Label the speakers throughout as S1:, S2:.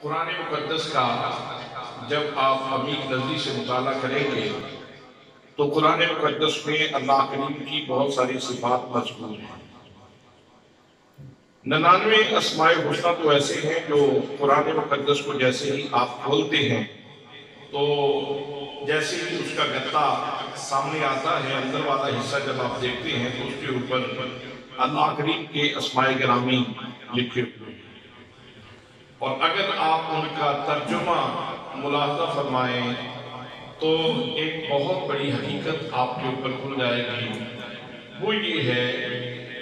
S1: قرآن مقدس کا جب آپ عمیق نظری سے مطالعہ کریں گے تو قرآن مقدس میں اللہ کریم کی بہت ساری صفات مذکور ہیں۔ 99 اسماء الحسنی تو ایسے ہیں جو قرآن مقدس کو جیسے ہی آپ کھولتے ہیں تو جیسے ہی اس کا گتا سامنے آتا ہے، اندر والا حصہ جب آپ دیکھتے ہیں تو اس کے اوپر اللہ کریم کے اسماء گرامی لکھے ہوئے ہیں، اور اگر آپ ان کا ترجمہ ملاحظہ فرمائیں تو ایک بہت بڑی حقیقت آپ کے اوپر کھل جائے گی۔ وہ یہ ہے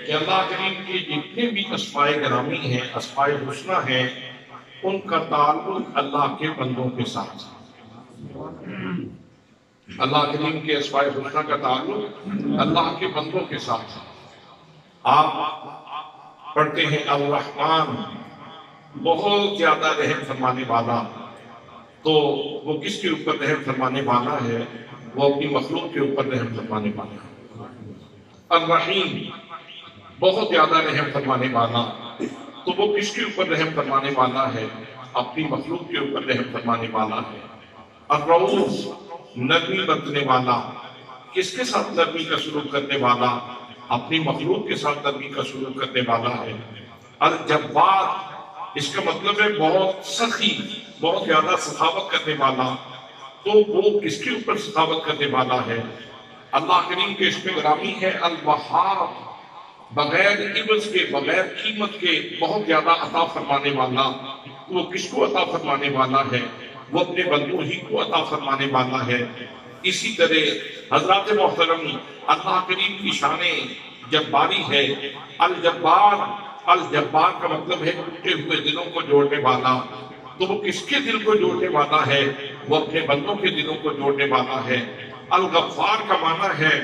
S1: کہ اللہ کریم کے جتنے بھی اسماء گرامی ہیں، اسماء الحسنی ہیں، ان کا تعلق اللہ کے بندوں کے ساتھ ہے۔ اللہ کریم کے اسماء الحسنی کا تعلق اللہ کے بندوں کے ساتھ ہے۔ آپ پڑھتے ہیں الرحمن، بہت زیادہ رحم فرمانے والا، تو وہ کس کے اوپر رحم فرمانے والا ہے؟ وہ اپنی مخلوق کے اوپر رحم فرمانے والا ہے۔ الرحیم، بہت زیادہ رحم فرمانے والا، تو وہ کس کے اوپر رحم فرمانے والا ہے؟ اپنی مخلوق کے اوپر رحم فرمانے والا ہے۔ الرؤوف، نرمی برتنے والا، کس کے ساتھ نرمی کا سلوک کرنے والا؟ اپنی مخلوق کے ساتھ نرمی کا سلوک کرنے والا ہے۔ الجبار، اس کا مطلب ہے بہت سخی، بہت زیادہ سخاوت کرنے والا، تو وہ کس کے اوپر سخاوت کرنے والا ہے؟ اللہ کریم کے اسم گرامی ہے الوہاب، بغیر عوض کے، بغیر قیمت کے بہت زیادہ عطا فرمانے والا، وہ کس کو عطا فرمانے والا ہے؟ وہ اپنے بندوں ہی کو عطا فرمانے والا ہے۔ اسی طرح حضرات محترم، اللہ کریم کی شان جباری ہے الجبار۔ الجبار کا مطلب ہے ٹوٹے ہوئے دلوں کو جوڑنے والا، تو وہ کس کے دل کو جوڑنے والا ہے؟ وہ اپنے بندوں کے دلوں کو جوڑنے والا ہے۔ الغفار کا معنی ہے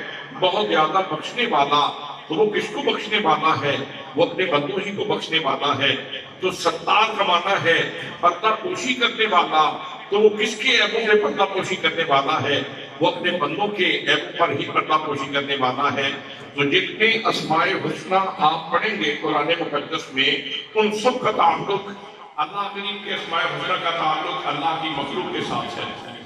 S1: بہت زیادہ بخشنے والا، تو وہ کس کو بخشنے والا ہے؟ وہ اپنے بندوں ہی کو بخشنے والا ہے۔ تو ستار کا معنی ہے پردہ پوشی کرنے والا، تو وہ کس کے عیبوں سے پردہ پوشی کرنے والا ہے؟ وہ اپنے بندوں کے عیبوں پر ہی پردہ پوشی کرنے والا ہے۔ تو جتنے اسماء الحسنی آپ پڑھیں گے قرآن مقدس میں، ان سب کا تعلق اللہ کریم کے اسماء الحسنی کا تعلق اللہ کی مخلوق کے ساتھ ہے،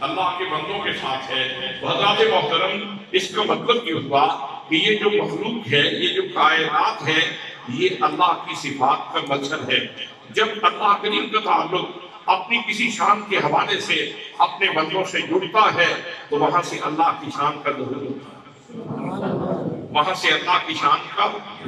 S1: اللہ کے بندوں کے ساتھ ہے۔ حضرات محترم، اس کا مطلب یہ ہوا کہ یہ جو مخلوق ہے، یہ جو کائنات ہے، یہ اللہ کی صفات کا مظہر ہے۔ جب اللہ کریم کا تعلق اپنی کسی شان کے حوالے سے اپنے بندوں سے جڑتا ہے تو وہاں سے اللہ کی شان کا ظہور ہوتا ہے، وہاں سے اللہ کی شان کا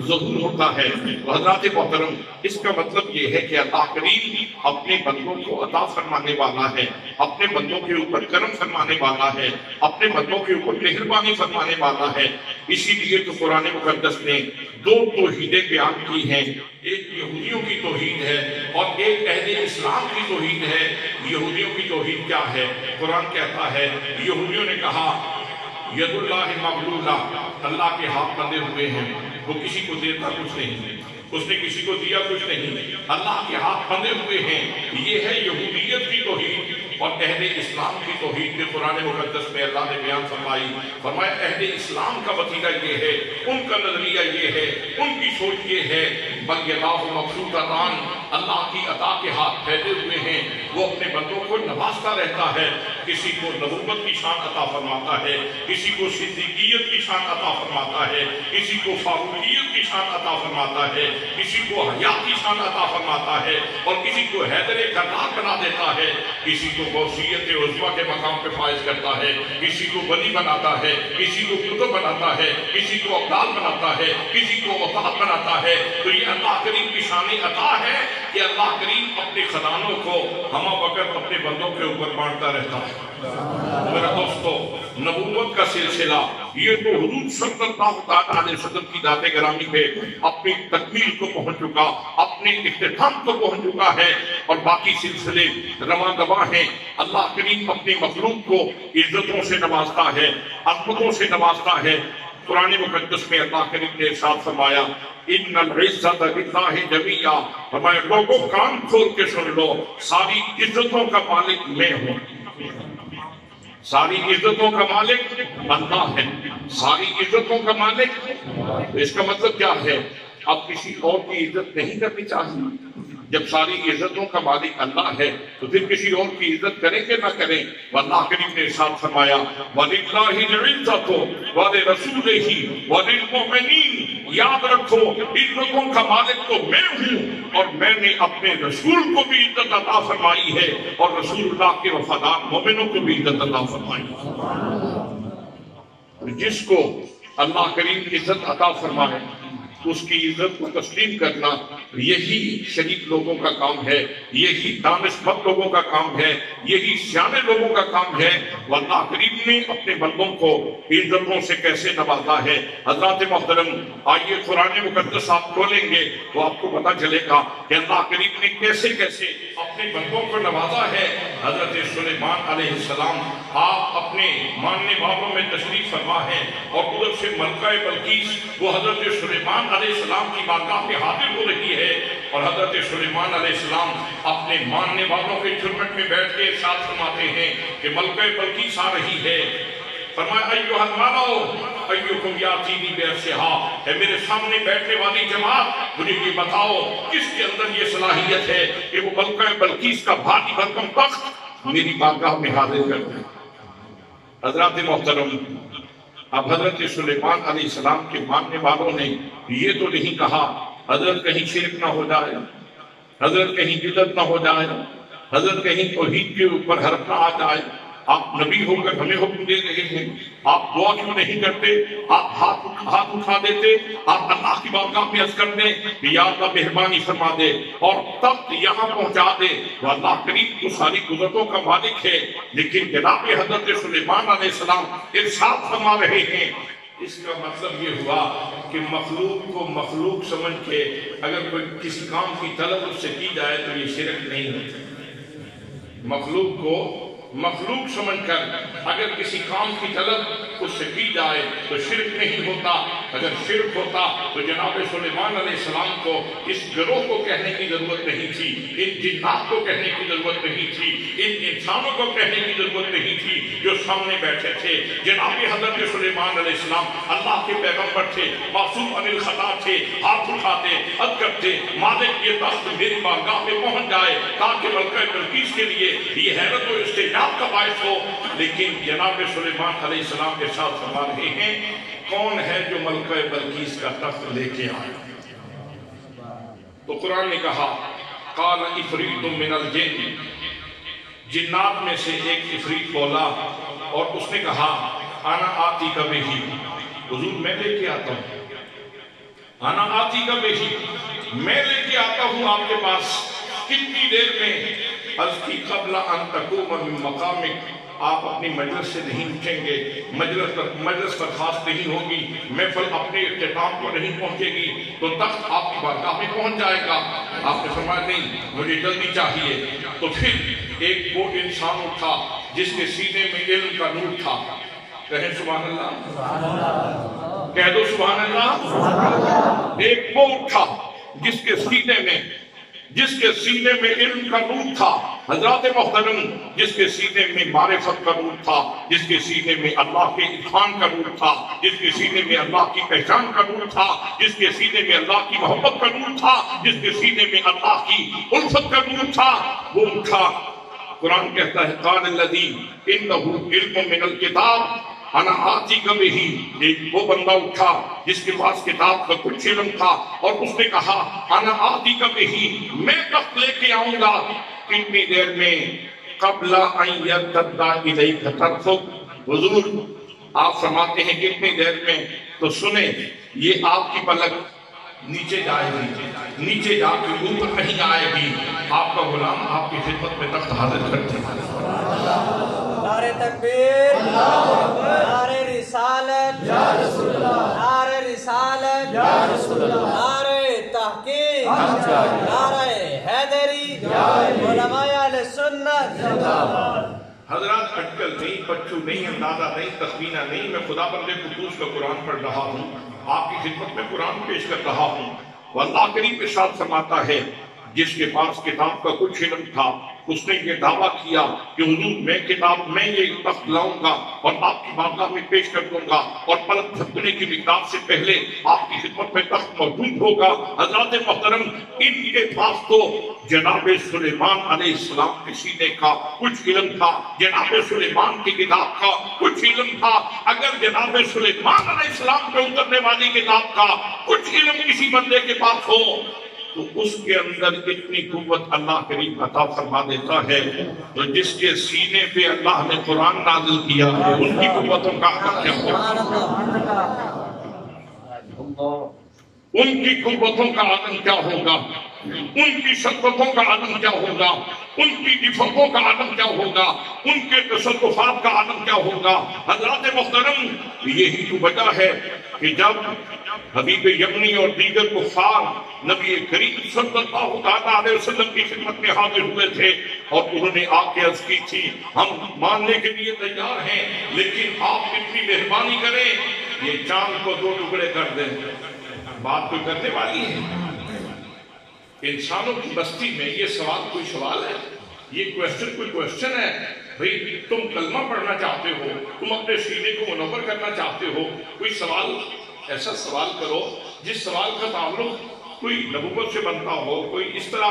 S1: ظہور ہوتا ہے۔ حضرات محترم، اس کا مطلب یہ ہے کہ اللہ کریم اپنے بندوں کو عطا فرمانے والا ہے، اپنے بندوں کے اوپر کرم فرمانے والا ہے، اپنے بندوں کے اوپر مہربانی فرمانے والا ہے۔ اسی لیے تو قرآن مقدس نے دو توحیدیں بیان کی ہیں، ایک یہودیوں کی توحید ہے اور ایک اہل اسلام کی توحید ہے۔ یہودیوں کی توحید کیا ہے؟ قرآن کہتا ہے، یہودیوں نے کہا ید اللہ مغلولہ، اللہ کے ہاتھ بندھے ہوئے ہیں، وہ کسی کو دیتا کچھ نہیں، اس نے کسی کو دیا کچھ نہیں، اللہ کے ہاتھ بندھے ہوئے ہیں۔ یہ ہے یہودیت کی توحید۔ اور اہل اسلام کی توحید میں قرآن مقدس میں اللہ نے بیان فرمایا اہل اسلام کا وسیلہ یہ ہے، ان کا نظریہ یہ ہے، ان کی سوچ یہ ہے، بل یداہ مبسوطتان، اللہ کی عطا کے ہاتھ پھیلے ہوئے ہیں، وہ اپنے بندوں کو نوازتا رہتا ہے۔ کسی کو نبوت کی شان عطا فرماتا ہے، کسی کو صدیقیت کی شان عطا فرماتا ہے، کسی کو فاروقیت کی شان عطا فرماتا ہے، کسی کو حیات کی شان عطا فرماتا ہے، اور کسی کو حیدر کرار بنا دیتا ہے، کسی کو غوثیت عظمیٰ کے مقام پہ فائز کرتا ہے، کسی کو ولی بناتا ہے، کسی کو قطب بناتا ہے، کسی کو ابدال بناتا ہے، کسی کو اوتاد بناتا ہے۔ تو یہ اللہ کریم کی شان عطا ہے کہ اللہ کریم اپنے خزانوں کو ہمہ وقت اپنے بندوں کے اوپر بانٹتا رہتا ہے۔ میرا دوستو، نبوت کا سلسلہ یہ تو حضور صلی اللہ علیہ وسلم کی ذات گرامی پہ اپنی تکمیل کو پہنچ چکا، اپنے اختتام کو پہنچ چکا ہے، اور باقی سلسلے رواں دواں ہیں۔ اللہ کریم اپنی مخلوق کو عزتوں سے نوازتا ہے، عظمتوں سے نوازتا ہے۔ قرآن مقدس میں اللہ کریم نے ارشاد فرمایا ان العزت للہ جمیعا، فرمایا لوگوں کان کھول کے سن لو، ساری عزتوں کا مالک میں ہوں، ساری عزتوں کا مالک اللہ ہے، ساری عزتوں کا مالک۔ اس کا مطلب کیا ہے؟ اب کسی اور کی عزت نہیں کرنی چاہیے، جب ساری عزتوں کا مالک اللہ ہے تو پھر کسی اور کی عزت کریں کہ نہ کریں؟ واللہ کریم نے ارشاد فرمایا وَلِلَّهِ الْعِزَّةُ وَلِرَسُولِهِ وَلِلْمُؤْمِنِينَ، یاد رکھو عزتوں کا مالک تو میں ہوں اور میں نے اپنے رسول کو بھی عزت عطا فرمائی ہے اور رسول اللہ کے وفادار مومنوں کو بھی عزت عطا فرمائی ہے۔ جس کو اللہ کریم عزت عطا فرمائے اس کی عزت کو تسلیم کرنا یہی شریف لوگوں کا کام ہے، یہی دانشمند لوگوں کا کام ہے، یہی سیانے لوگوں کا کام ہے۔ واللہ کریم نے اپنے بندوں کو عزتوں سے کیسے نوازا ہے۔ حضرات محترم آئیے قرآن مقدس آپ کھولیں گے تو آپ کو پتہ چلے گا کہ اللہ کریم نے کیسے کیسے اپنے بندوں کو نوازا ہے۔ حضرت سلیمان علیہ السلام آپ اپنے ماننے والوں میں تشریف فرما ہے اور ادھر سے ملکہ بلقیس وہ حضرت سلیمان علیہ السلام کی بارگاہ میں حاضر ہو رہی ہے اور حضرت سلیمان علیہ السلام اپنے ماننے والوں کے جھرمٹ میں بیٹھ کے ارشاد فرماتے ہیں کہ ملکہ بلقیس آ رہی ہے۔ فرمایا ایھا الملأ ایکم یاتینی بعرشھا، اے میرے سامنے بیٹھنے والی جماعت مجھے یہ بتاؤ کس کے اندر یہ صلاحیت ہے کہ وہ ملکہ بلقیس کا بھاری بھرکم تخت میری بارگاہ میں حاضر کر دے۔ حضرات محترم اب حضرت سلیمان علیہ السلام کے ماننے والوں نے یہ تو نہیں کہا حضرت کہیں شرک نہ ہو جائے، حضرت کہیں بدعت نہ ہو جائے، حضرت کہیں توحید کے اوپر حرف نہ آ جائے، آپ نبی ہو کر ہمیں حکم دے رہے ہیں، آپ دعا کیوں نہیں کرتے، آپ ہاتھ اٹھا دیتے، آپ اللہ کی بارگاہ میں عرض کر دیں کہ یا اللہ مہربانی فرما دے اور تب یہاں پہنچا دے۔ وہ اللہ کریم تو ساری قدرتوں کا مالک ہے، لیکن جناب حضرت سلیمان علیہ السلام ارشاد فرما رہے ہیں۔ اس کا مطلب یہ ہوا کہ مخلوق کو مخلوق سمجھ کے اگر کوئی کسی کام کی طلب اس سے کی جائے تو یہ شرک نہیں ہوتا۔ مخلوق کو مخلوق سمجھ کر اگر کسی کام کی طلب اس سے کی جائے تو شرک نہیں ہوتا۔ اگر شرک ہوتا تو جناب سلیمان علیہ السلام کو اس گروہ کو کہنے کی ضرورت نہیں تھی، ان جنات کو کہنے کی ضرورت نہیں تھی، ان انسانوں کو کہنے کی ضرورت نہیں تھی جو سامنے بیٹھے تھے۔ جناب حضرت سلیمان علیہ السلام اللہ کے پیغمبر تھے، معصوم عن الخطا تھے، ہاتھ اٹھاتے عرض کرتے مالک یہ تخت میری بارگاہ میں پہنچ جائے تاکہ ملکہ بلقیس کے لیے یہ حیرت و استعجاب کا باعث ہو۔ لیکن جناب سلیمان علیہ السلام کے ساتھ فرما رہے ہیں کون ہے جو ملکہ بلقیس کا تخت لے کے آیا؟ تو قرآن نے کہا قال عفریت من الجن، جنات میں سے ایک عفریت بولا اور اس نے کہا انا آتی کا بہی، حضور میں لے کے آتا ہوں، انا آتی کا بہی، میں لے کے آتا ہوں آپ کے پاس۔ کتنی دیر میں؟ عرض کی قبل ان تقوم من مقامک، آپ اپنی مجلس سے نہیں اٹھیں گے، مجلس برخاست نہیں ہوگی، محفل اپنے اختتام کو نہیں پہنچے گی تو تخت آپ کی بارگاہ میں پہنچ جائے گا۔ آپ نے فرمایا نہیں مجھے جلدی چاہیے۔ تو پھر ایک وہ انسان اٹھا جس کے سینے میں علم کا نور تھا، کہیں سبحان اللہ، کہہ دو سبحان اللہ۔ ایک وہ اٹھا جس کے سینے میں علم کا نور تھا، حضرات محترم جس کے سینے میں معرفت کا نور تھا، جس کے سینے میں اللہ کے عرفان کا نور تھا، جس کے سینے میں اللہ کی پہچان کا نور تھا، جس کے سینے میں اللہ کی محبت کا نور تھا، جس کے سینے میں اللہ کی الفت کا نور تھا، وہ اٹھا۔ قرآن کہتا ہے قال الذی انہ علم من الکتاب انا آتی کا بہی، ایک وہ بندہ اٹھا جس کے پاس کتاب کا کچھ علم تھا اور اس نے کہا انا آتی کا بہی، میں تخت لے کے آؤں گا کتنی دیر میں؟ قبل ان یرتد الیک طرفک، حضور آپ فرماتے ہیں کتنی دیر میں؟ تو سنیں یہ آپ کی پلک نیچے جائے گی، نیچے جا کے اوپر نہیں آئے گی، آپ کا غلام آپ کی خدمت میں تخت حاضر کرتے ہیں۔
S2: نعرہ تکبیر، نعرہ رسالت، نعرہ رسالت، نعرہ تحقیق، نعرہ حیدری، علماء اہل سنت۔
S1: حضرات اٹکل نہیں، پچو نہیں، اندازہ نہیں، تخمینہ نہیں، میں خدا بندے قدوس کا قرآن پڑھ رہا ہوں، آپ کی خدمت میں قرآن پیش کر رہا ہوں۔ واللہ کریم ارشاد فرماتا ہے جس کے پاس کتاب کا کچھ علم تھا، اس نے یہ دعویٰ کیا کہ حضور میں یہ تخت لاؤں گا اور آپ کی بارگاہ میں پیش کر دوں گا، اور پلک جھپکنے کی مقدار سے پہلے آپ کی خدمت میں تخت موجود ہوگا۔ حضرات محترم، ان کے پاس تو جناب سلیمان علیہ السلام کے سینے کا کچھ علم تھا، جناب سلیمان کی کتاب کا کچھ علم تھا۔ اگر جناب سلیمان علیہ السلام پہ اترنے والی کتاب کا کچھ علم کسی بندے کے پاس ہو تو اس کے اندر اتنی قوت اللہ کریم عطا فرما دیتا ہے۔ تو جس کے سینے پہ اللہ نے قرآن نازل کیا ہے، ان کی قوتوں کا عالم کیا ہوگا؟ ان کی قوتوں کا عالم کیا ہوگا؟ ان کی شدتوں کا عالم کیا ہوگا؟ ان کی نفقوں کا عالم کیا ہوگا؟ ان کے تصرفات کا عالم کیا ہوگا؟ حضرات محترم، یہی تو وجہ ہے کہ جب حبیب یمنی اور دیگر کفار نبی کریم صلی اللہ علیہ وسلم کی خدمت میں حاضر ہوئے تھے اور انہوں نے آ کے عرض کی تھی، ہم ماننے کے لیے تیار ہیں لیکن آپ اتنی مہربانی کریں یہ چاند کو 2 ٹکڑے کر دیں۔ بات کوئی کرنے والی ہے؟ انسانوں کی بستی میں یہ سوال کوئی سوال ہے؟ یہ کوئسچن کوئی کوئسچن ہے؟ بھئی تم کلمہ پڑھنا چاہتے ہو، تم اپنے سینے کو منور کرنا چاہتے ہو، کوئی سوال ایسا سوال کرو جس سوال کا تعلق کوئی نبوت سے بنتا ہو، کوئی اس طرح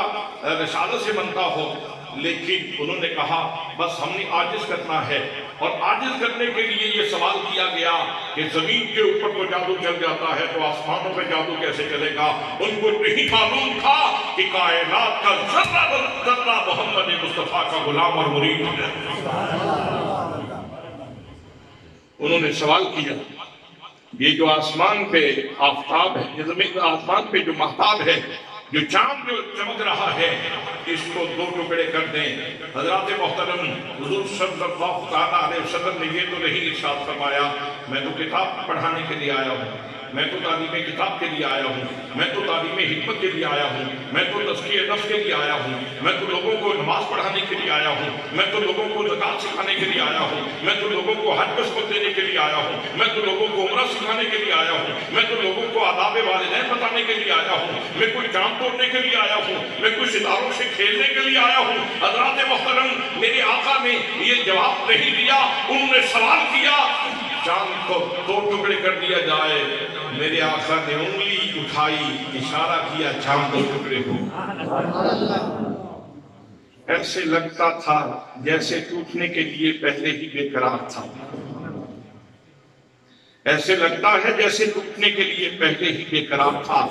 S1: رسالت سے بنتا ہو۔ لیکن انہوں نے کہا بس ہم نے عاجز کرنا ہے، اور عاجز کرنے کے لیے یہ سوال کیا گیا کہ زمین کے اوپر تو جادو چل جاتا ہے تو آسمانوں پہ جادو کیسے چلے گا؟ ان کو نہیں معلوم تھا کہ کائنات کا ذرہ ذرہ محمد مصطفیٰ کا غلام اور مرید ہے۔ انہوں نے سوال کیا یہ جو آسمان پہ آفتاب ہے، یہ زمین آسمان پہ جو مہتاب ہے، جو چاند جو چمک رہا ہے، اس کو 2 ٹکڑے کر دیں۔ حضرات محترم، حضور صلی اللہ علیہ وسلم نے یہ تو نہیں ارشاد فرمایا میں تو کتاب پڑھانے کے لیے آیا ہوں، میں تو تعلیم کتاب کے لیے آیا ہوں، میں تو تعلیم حکمت کے لیے آیا ہوں، میں تو تزکیہ نفس کے لیے آیا ہوں، میں تو لوگوں کو نماز پڑھانے کے لیے آیا ہوں، میں تو لوگوں کو زکات سکھانے کے لیے آیا ہوں، میں تو لوگوں کو حج قسمت دینے کے لیے آیا ہوں، میں تو لوگوں کو عمرہ سکھانے کے لیے آیا ہوں، میں تو لوگوں کو آداب والدین بتانے کے لیے آیا ہوں، میں کوئی چاند توڑنے کے لیے آیا ہوں، میں کوئی ستاروں سے کھیلنے کے لیے آیا ہوں۔ حضرات محترم، میرے آقا نے یہ جواب نہیں دیا، انہوں نے سوال کیا چاند کو 2 ٹکڑے کر دیا جائے، میرے آقا نے انگلی اٹھائی، اشارہ کیا، چاند 2 ٹکڑے ہو۔ ایسے لگتا تھا جیسے ٹوٹنے کے لیے پہلے ہی بے قرار تھا، ایسے لگتا ہے جیسے ٹوٹنے کے لیے پہلے ہی بے قرار تھا،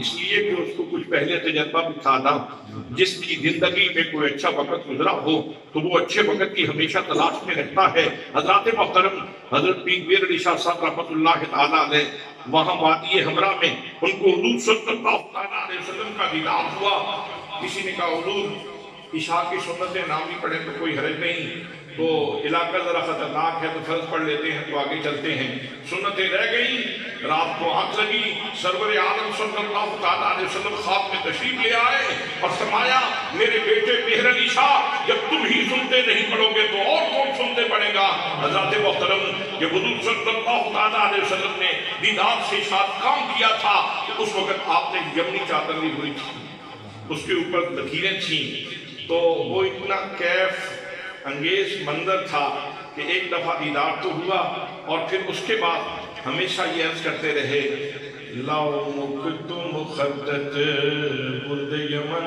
S1: اس لیے کہ اس کو کچھ پہلے تجربہ بھی تھا نا۔ جس کی زندگی میں کوئی اچھا وقت گزرا ہو تو وہ اچھے وقت کی ہمیشہ تلاش میں رہتا ہے۔ حضرات محترم، حضرت پیر میر علی شاہ صاحب رحمۃ اللہ تعالیٰ علیہ وہاں وادی ہمراہ میں ان کو حضور صلی اللہ علیہ وسلم کا دیدار ہوا۔ کسی نے کہا حضور عشاء کی سنتیں نام ہی پڑھیں تو کوئی حرج نہیں، تو علاقہ ذرا خطرناک ہے تو فرض پڑھ لیتے ہیں تو آگے چلتے ہیں۔ سنتیں رہ گئیں، رات کو آنکھ لگی، سرور عالم صلی اللہ علیہ وسلم خواب میں تشریف لے آئے اور فرمایا میرے بیٹے مہر علی شاہ جب تم ہی سنتے نہیں پڑھو گے تو اور کون سنتے پڑھے گا؟ حضرات محترم، جب حضور صلی اللہ علیہ وسلم نے دیدار سے ساتھ کام کیا تھا اس وقت آپ نے یمنی چادر لی ہوئی تھی، اس کے اوپر لکیریں تھیں، تو وہ اتنا کیف انگیز منظر تھا کہ ایک دفعہ دیدار تو ہوا اور پھر اس کے بعد ہمیشہ یہ عرض کرتے رہے لو مکتو مخدت برد یمن،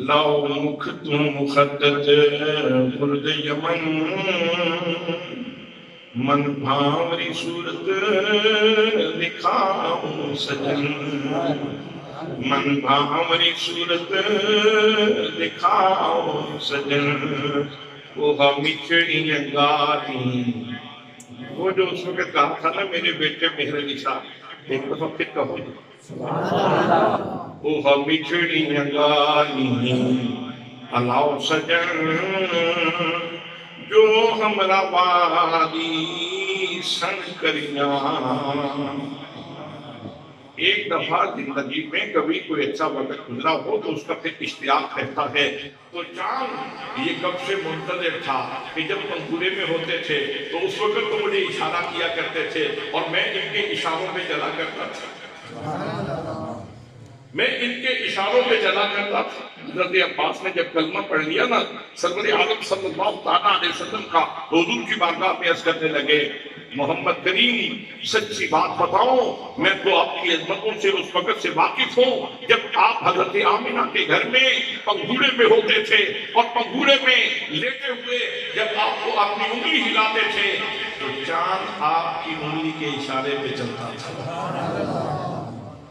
S1: لو مکتو مخدت برد یمن، من بھاوری صورت دکھاؤں سجن، من بھاوری صورت دکھاؤ سجن، وہ مچھڑی انگاری، وہ جو اس وقت کہا تھا نا میرے بیٹے مہر علی صاحب، ایک دفعہ پھر کہو وہ مچھڑی انگاری الاؤ سجن، جو ہمرا وادی سن کریاں۔ ایک دفعہ زندگی میں کبھی کوئی اچھا وقت گزرا ہو تو اس کا پھر اشتیاق رہتا ہے۔ تو چاند یہ کب سے منتظر تھا کہ جب منصورے میں ہوتے تھے تو اس وقت تو مجھے اشارہ کیا کرتے تھے اور میں ان کے اشاروں پہ چلا کرتا تھا۔ میں ان کے اشاروں پہ چلا کرتا تھا۔ حضرت عباس نے جب کلمہ پڑھ لیا نا، سرور عالم صلی اللہ تعالیٰ علیہ وسلم کا حضور کی بارگاہ میں عرض کرنے لگے، محمد کریم سچی بات بتاؤ، میں تو آپ کی عظمتوں سے اس وقت سے واقف ہوں جب آپ حضرت آمنہ کے گھر میں پنگھورے میں ہوتے تھے، اور پنگھورے میں لیٹے ہوئے جب آپ کو اپنی انگلی ہلاتے تھے تو چاند آپ کی انگلی کے اشارے پہ چلتا تھا،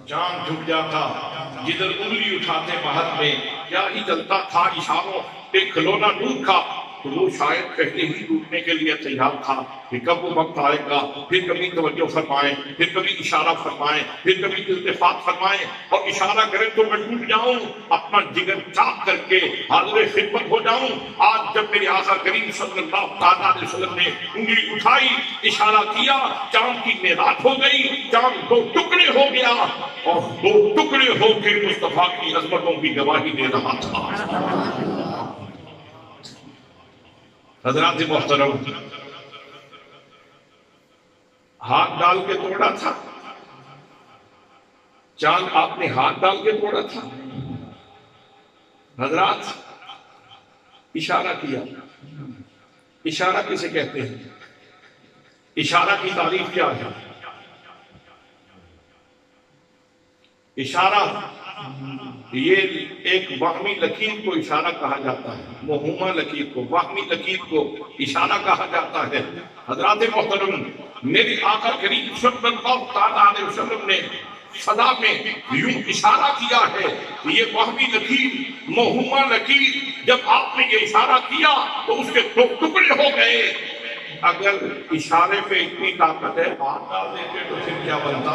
S1: چاند جھک جاتا، جدھر انگلی اٹھاتے باہر میں کیا ہی چلتا تھا، اشاروں ایک کھلونا نور تھا، تو وہ شاید پہلے ہی ٹوٹنے کے لیے تیار تھا کہ کب وہ وقت آئے گا، پھر کبھی توجہ فرمائیں، پھر کبھی اشارہ فرمائیں، پھر کبھی التفات فرمائیں، اور اشارہ کریں تو میں ٹوٹ جاؤں، اپنا جگر چاک کر کے حاضر خدمت ہو جاؤں۔ آج جب میرے آقا کریم صلی اللہ تعالیٰ علیہ وسلم نے انگلی اٹھائی، اشارہ کیا، چاند کی میرات ہو گئی، چاند دو ٹکڑے ہو گیا، اور دو ٹکڑے ہو کے مصطفیٰ کی عظمتوں کی گواہی دے رہا تھا۔ حضرات محترم، ہاتھ ڈال کے توڑا تھا چاند، آپ نے ہاتھ ڈال کے توڑا تھا؟ حضرات اشارہ کیا، اشارہ کسے کہتے ہیں؟ اشارہ کی تعریف کیا ہے؟ اشارہ یہ ایک وہمی لکیر کو اشارہ کہا جاتا ہے، موہومہ لکیر کو، وہمی لکیر کو اشارہ کہا جاتا ہے۔ حضرات محترم، میرے آقا کریم صلی اللہ تعالیٰ علیہ وسلم نے صدا میں یوں اشارہ کیا ہے، یہ وہمی لکیر، موہومہ لکیر، جب آپ نے یہ اشارہ کیا تو اس کے دو ٹکڑے ہو گئے۔ اگر اشارے پہ اتنی طاقت ہے، ہاتھ ڈال دیتے تو پھر کیا بنتا؟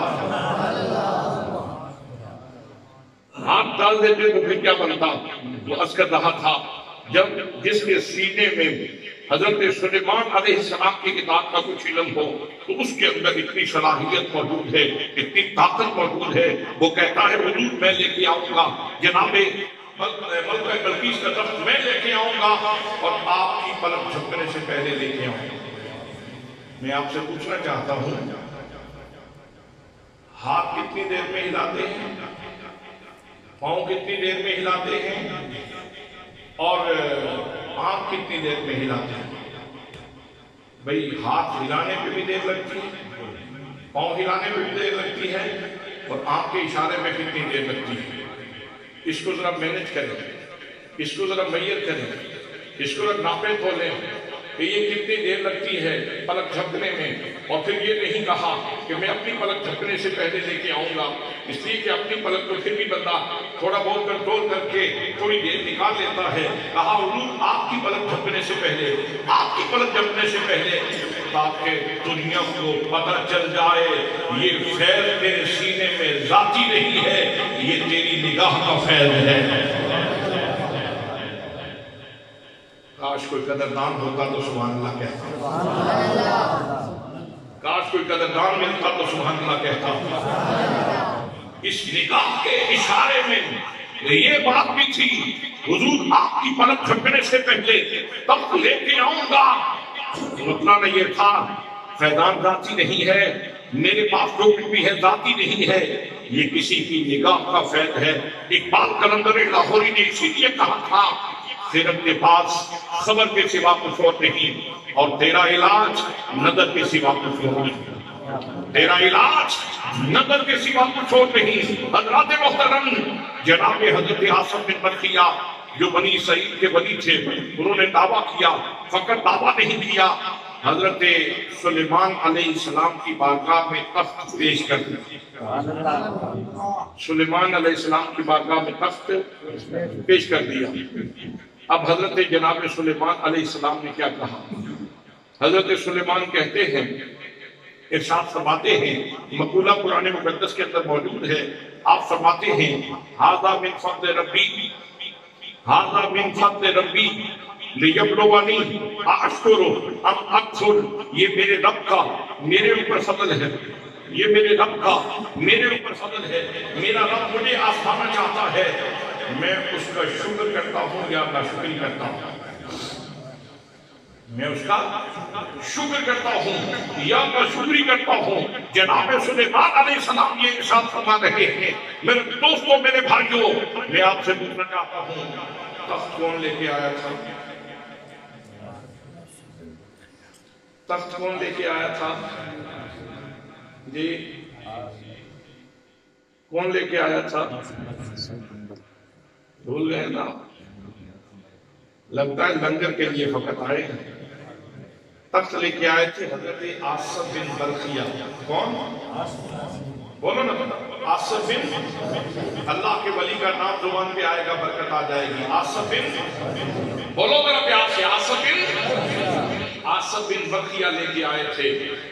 S1: ہاتھ ڈال دیتے تو پھر کیا بنتا؟ وہ عرض کر رہا تھا، جب جس کے سینے میں حضرت سلیمان علیہ السلام کی کتاب کا کچھ علم ہو تو اس کے اندر اتنی صلاحیت موجود ہے، اتنی طاقت موجود ہے، وہ کہتا ہے حضور میں لے کے آؤں گا جناب ملکہ بلقیس کا تخت میں لے کے آؤں گا، اور آپ کی پلک جھپکنے سے پہلے لے کے آؤں گا۔ میں آپ سے پوچھنا چاہتا ہوں، ہاتھ کتنی دیر میں ہلاتے ہیں، پاؤں کتنی دیر میں ہلاتے ہیں، اور آنکھ کتنی دیر میں ہلاتے ہیں؟ بھئی ہاتھ ہلانے پہ بھی دیر لگتی ہے، پاؤں ہلانے پہ بھی دیر لگتی ہے، اور آنکھ کے اشارے میں کتنی دیر لگتی ہے؟ اس کو ذرا مینج کریں، اس کو ذرا میئر کریں، اس کو ذرا ناپے تولیں کہ یہ کتنی دیر لگتی ہے پلک جھپکنے میں۔ اور پھر یہ نہیں کہا کہ میں اپنی پلک جھپکنے سے پہلے لے کے آؤں گا، اس لیے کہ اپنی پلک تو پھر بھی بندہ تھوڑا بہت کنٹرول کر کے تھوڑی دیر نکال لیتا ہے۔ کہا حضور آپ کی پلک جھپکنے سے پہلے، آپ کی پلک جھپکنے سے پہلے، تاکہ دنیا کو پتہ چل جائے یہ فیض تیرے سینے میں ذاتی نہیں ہے، یہ تیری نگاہ کا فیض ہے۔ کاش کوئی قدردان ہوتا تو سبحان اللہ کہتا، کاش کوئی قدردان ملتا تو سبحان اللہ کہتا۔ اس نگاہ کے اشارے میں یہ بات بھی تھی، حضور آپ کی پلک جھپکنے سے پہلے تب لے کے آؤں گا۔ مطلب یہ تھا فیضان ذاتی نہیں ہے، میرے پاس جو کچھ بھی ہے ذاتی نہیں ہے، یہ کسی کی نگاہ کا فیض ہے۔ اقبال قلندر لاہوری نے اسی لیے کہا تھا، تیرے اپنے پاس خبر کے سوا کچھ اور نہیں، اور تیرا علاج نظر کے سوا کچھ اور نہیں، تیرا علاج نظر کے سوا کچھ اور نہیں۔ حضرات محترم، جناب حضرت عاصم بن برقیہ جو بنی اسرائیل کے ولی تھے، انہوں نے دعویٰ کیا، فقط دعویٰ نہیں کیا، حضرت سلیمان علیہ السلام کی بارگاہ میں تخت پیش کر دیا، سلیمان علیہ السلام کی بارگاہ میں تخت پیش کر دیا۔ اب حضرت جناب سلیمان علیہ السلام نے کیا کہا؟ حضرت سلیمان کہتے ہیں، ارشاد فرماتے ہیں، مقولہ قرآن مقدس کے اندر موجود ہے، آپ فرماتے ہیں، ھذا من فضل ربی، ھذا من فضل ربی لیبلونی اشکر ام اکفر، یہ میرے رب کا میرے اوپر فضل ہے، یہ میرے رب کا میرے اوپر فضل ہے، میرا رب مجھے آزمانا چاہتا ہے، میں اس کا شکر کرتا ہوں یا ناشکری کرتا ہوں۔ میں اس کا شکر کرتا ہوں یا کا شکری کرتا ہوں. جناب سلیمان علیہ السلام یہ ارشاد فرما رہے ہیں. میرے دوستوں، میرے بھائیوں، میں آپ سے پوچھنا چاہتا ہوں، تخت کون لے کے آیا تھا؟ تخت کون لے کے آیا تھا جی؟ کون لے کے آیا تھا؟ بھول گئے نا؟ لگتا ہے لنگر کے لیے فقط آئے ہیں. تخت لے کے آئے تھے حضرت آصف بن بلخیہ. کون؟ بولو نا. آصف بن، اللہ کے ولی کا نام زبان پہ آئے گا برکت آ جائے گی. آصف بن، بولو ذرا پیار سے. آصف بن بلخیہ لے کے آئے تھے.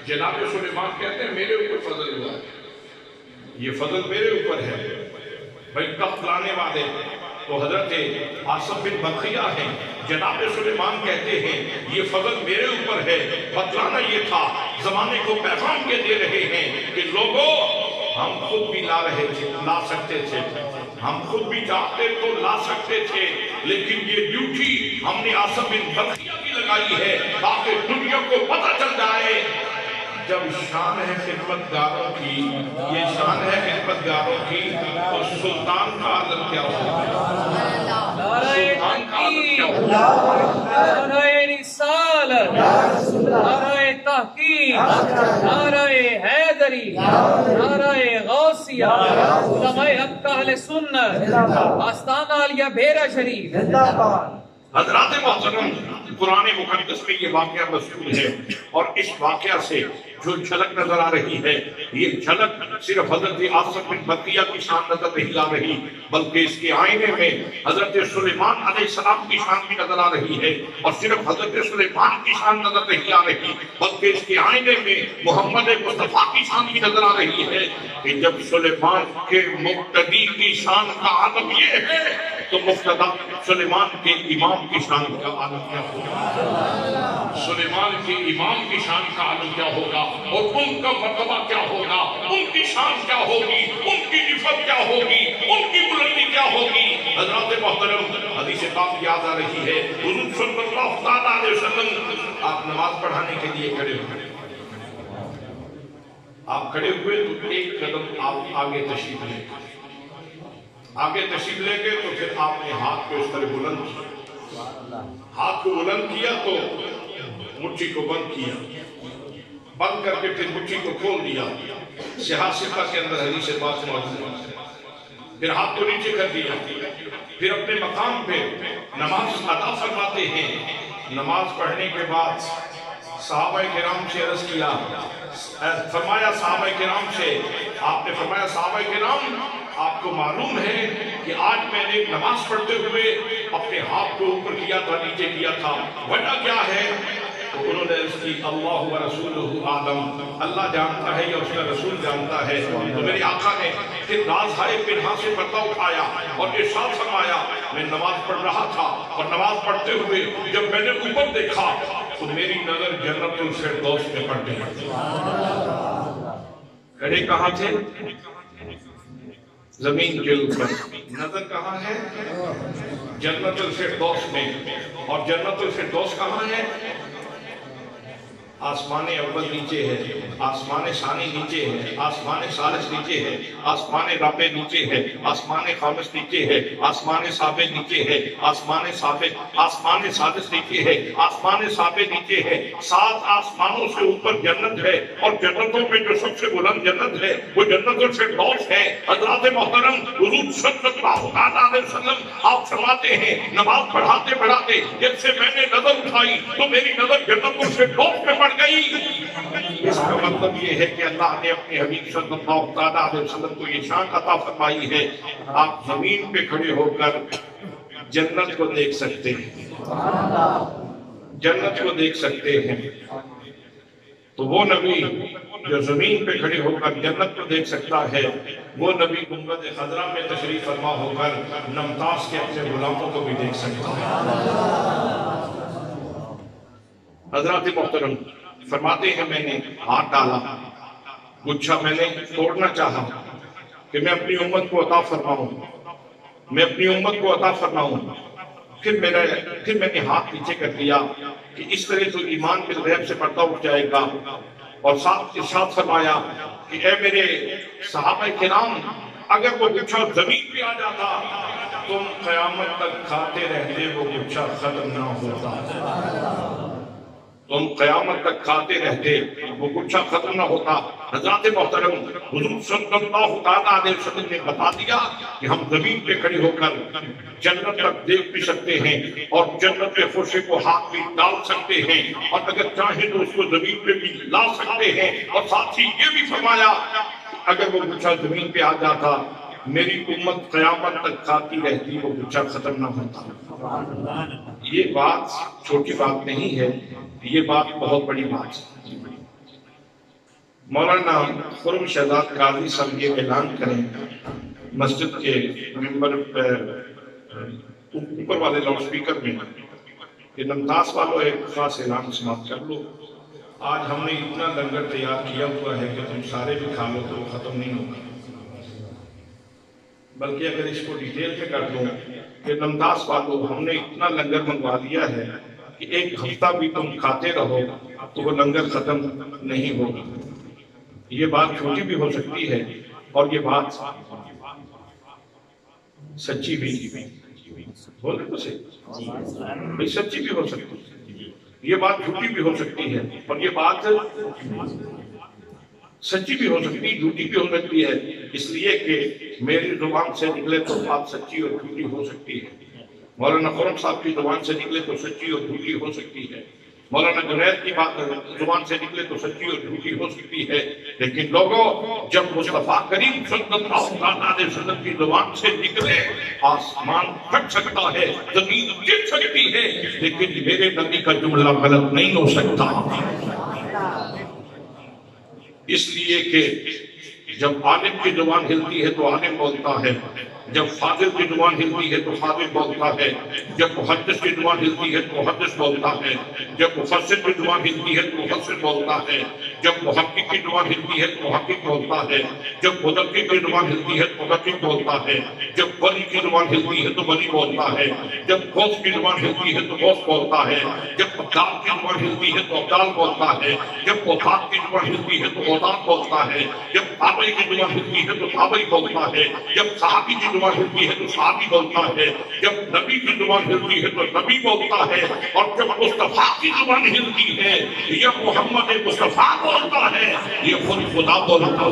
S1: جناب سلیمان کہتے ہیں میرے اوپر فضل ہوا ہے، یہ فضل میرے اوپر ہے. بھائی تخت لانے والے تو حضرت آصف بن بلخیہ ہیں. جناب سلیمان کہتے ہیں یہ فضل میرے اوپر ہے. بتلانا یہ تھا، زمانے کو پیغام کے دے رہے ہیں کہ لوگوں، ہم خود بھی لا سکتے تھے، ہم خود بھی چاہتے تو لا سکتے تھے، لیکن یہ ڈیوٹی ہم نے آصف بن بلخیہ کی لگائی ہے تاکہ دنیا کو پتہ چل جائے. جب شان ہے خدمتگاروں کی، یہ شان ہے خدمتگاروں کی، تو سلطان کا عالم کیا ہوگا؟ سلطان کا عالم کیا ہوگا؟
S2: نعرہ رسالت، نعرہ تحقیق، نعرہ حیدری، نعرہ غوثیہ، علماء حق اہل سنت، آستانہ علیہ بیرہ شریف.
S1: حضرات محترم، قرآن مقدس میں یہ واقعہ مذکور ہے، اور اس واقعہ سے جو جھلک نظر آ رہی ہے، یہ جھلک صرف حضرت آصف بن بلخیہ کی شان نظر نہیں آ رہی، بلکہ اس کے آئینے میں حضرت سلیمان علیہ السلام کی شان بھی نظر آ رہی ہے. اور صرف حضرت سلیمان کی شان نظر نہیں آ رہی، بلکہ اس کے آئینے میں محمد مصطفیٰ کی شان بھی نظر آ رہی ہے کہ جب سلیمان کے مقتدی کی شان کا عالم یہ ہے تو مقتدی سلیمان کے امام کی شان کا عالم کیا ہوگا؟ سلیمان کے امام کی شان کا عالم کیا ہوگا؟ اور ان کا مرتبہ کیا ہوگا؟ ان کی شان کیا ہوگی؟ ان کی عزت کیا ہوگی؟ ان کی بلندی کیا ہوگی؟ حضرات محترم، حدیث پاک یاد آ رہی ہے، حضور صلی اللہ علیہ وسلم آپ نماز پڑھانے کے لیے کھڑے ہوئے. آپ کھڑے ہوئے تو ایک قدم آپ آگے تشریف لے گئے. آگے تشریف لے گئے تو پھر آپ نے ہاتھ کو اس طرح بلند کیا. ہاتھ کو بلند کیا تو مٹھی کو بند کیا، بند کر کے پھر مٹھی کو کھول دیا. صحاح ستہ کے اندر حدیث پاک موجود ہے. پھر ہاتھ کو نیچے کر دیا، پھر اپنے مقام پہ نماز ادا فرماتے ہیں. نماز پڑھنے کے بعد صحابہ کرام سے عرض کیا، فرمایا صحابہ کرام سے، آپ نے فرمایا صحابہ کرام، آپ کو معلوم ہے کہ آج میں نے نماز پڑھتے ہوئے اپنے ہاتھ کو اوپر کیا تھا، نیچے کیا تھا، وجہ کیا ہے؟ تو انہوں نے اس کی اللہ و رسولہ عالم، اللہ جانتا ہے یا اس کا رسول جانتا ہے. تو میرے آقا نے پھر رازہائے پنہا سے پردہ اٹھایا اور ارشاد فرمایا، میں نماز پڑھ رہا تھا اور نماز پڑھتے ہوئے جب میں نے اوپر دیکھا تو میری نظر جنت الفردوس میں پڑ گئی. کھڑے کہاں تھے؟ زمین کے اوپر. نظر کہاں ہے؟ جنت الفردوس میں. اور جنت الفردوس کہاں ہے؟ آسمان اول نیچے ہے، آسمان ثانی نیچے ہے، آسمان ثالث نیچے ہے، آسمان رابع نیچے ہے، آسمان خامس نیچے ہے، آسمان سابع نیچے ہے، آسمان سادس نیچے ہے، آسمان سابع نیچے ہے. 7 آسمانوں سے اوپر جنت ہے، اور جنتوں میں جو سب سے بلند جنت ہے وہ جنت الفردوس ہے. حضرات محترم، حضور صلی اللہ علیہ وسلم آپ فرماتے ہیں نماز پڑھاتے پڑھاتے جب سے میں نے نظر اٹھائی تو میری نظر جنت الفردوس میں پڑ گئی. اس کا مطلب یہ ہے کہ اللہ نے اپنے حبیب صلی اللہ علیہ وسلم کو یہ شان عطا فرمائی ہے، آپ زمین پہ کھڑے ہو کر جنت کو دیکھ سکتے ہیں، جنت کو دیکھ سکتے ہیں. تو وہ نبی جو زمین پہ کھڑے ہو کر جنت کو دیکھ سکتا ہے، وہ نبی گنبد خضرا میں تشریف فرما ہو کر نمتاز کے اپنے غلاموں کو بھی دیکھ سکتا ہے. حضرات محترم فرماتے ہیں میں نے ہاتھ ڈالا، گچھا میں نے توڑنا چاہا کہ میں اپنی امت کو عطا فرماؤں، میں اپنی امت کو عطا فرماؤں. پھر میں نے ہاتھ پیچھے کر دیا کہ اس طرح تو ایمان بالغیب سے پردہ اٹھ جائے گا، اور ساتھ ارشاد فرمایا کہ اے میرے صحابہ کرام، اگر وہ گچھا زمین پہ آ جاتا تم قیامت تک کھاتے رہتے، وہ گچھا ختم نہ ہوتا، تم قیامت تک کھاتے رہتے، وہ گچھا ختم نہ ہوتا۔ حضرات محترم، حضور صلی اللہ علیہ وسلم نے بتا دیا کہ ہم زمین پہ کھڑے ہو کر جنت تک دیکھ بھی سکتے ہیں، اور جنت کے خوشے کو ہاتھ بھی ڈال سکتے ہیں، اور اگر چاہیں تو اس کو زمین پہ بھی لا سکتے ہیں، اور ساتھ ہی یہ بھی فرمایا اگر وہ گچھا زمین پہ آ جاتا میری امت قیامت تک کھاتی رہتی، وہ گچھا ختم نہ ہوتا۔ یہ بات چھوٹی بات نہیں ہے، یہ بات بہت بڑی بات ہے۔ مولانا خرم شہزاد قاضی صاحب یہ اعلان کریں مسجد کے ممبر اوپر والے لاؤڈ سپیکر میں کہ نمتاز والوں ایک خاص اعلان سماعت کر لو۔ آج ہم نے اتنا لنگر تیار کیا ہوا ہے کہ تم سارے بھی کھا لو تو وہ ختم نہیں ہوگا، بلکہ اگر اس کو ڈیٹیل میں کر دوں کہ نمتاز والوں ہم نے اتنا لنگر منگوا دیا ہے کہ ایک ہفتہ بھی تم کھاتے رہو تو وہ لنگر ختم نہیں ہوگا۔ یہ بات چھوٹی بھی ہو سکتی ہے اور یہ بات سچی بھی بولے تو صحیح، سچی بھی ہو سکتی ہے، یہ بات جھوٹی بھی ہو سکتی ہے، اور یہ بات سچی بھی ہو سکتی ہے، جھوٹی بھی ہو سکتی ہے، اس لیے کہ میری زبان سے نکلے تو بات سچی اور جھوٹی ہو سکتی ہے، مولانا خرم صاحب کی زبان سے نکلے تو سچی اور جھوٹی ہو سکتی ہے، مولانا جنید کی زبان سے نکلے تو سچی اور جھوٹی ہو سکتی ہے، لیکن لوگوں جب مصطفیٰ کریم صلی اللہ علیہ وسلم کی زبان سے نکلے آسمان پھٹ سکتا ہے، زمین گر سکتی ہے، لیکن میرے نبی کا جملہ غلط نہیں ہو سکتا، اس لیے کہ جب عالم کی زبان ہلتی ہے تو عالم بولتا ہے، جب فاضل کی زبان ہلتی ہے تو فاضل بولتا ہے، جب محدث کی زبان ہلتی ہے تو محدث بولتا ہے، جب مفسر کی زبان ہلتی ہے تو مفسر بولتا ہے، جب محقق کی زبان ہلتی ہے تو محقق بولتا ہے، جب مدقق کی زبان ہلتی ہے تو مدقق بولتا ہے، جب ولی کی زبان ہلتی ہے تو ولی بولتا ہے، جب غوث کی زبان ہلتی ہے تو غوث بولتا ہے، جب ابدال کی زبان ہلتی ہے تو ابدال بولتا ہے، جب اوتاد کی زبان ہلتی ہے تو اوتاد بولتا ہے، جب تابعی کی زبان ہلتی ہے تو تابعی بولتا ہے، جب صحابی کی زبان ہلتی ہے تو صحابی بولتا ہے، جب نبی کی زبان ہلتی ہے تو نبی بولتا ہے، اور جب مصطفیٰ کی زبان ہلتی ہے یا محمد مصطفیٰ بولتا ہے یہ خود خدا بولتا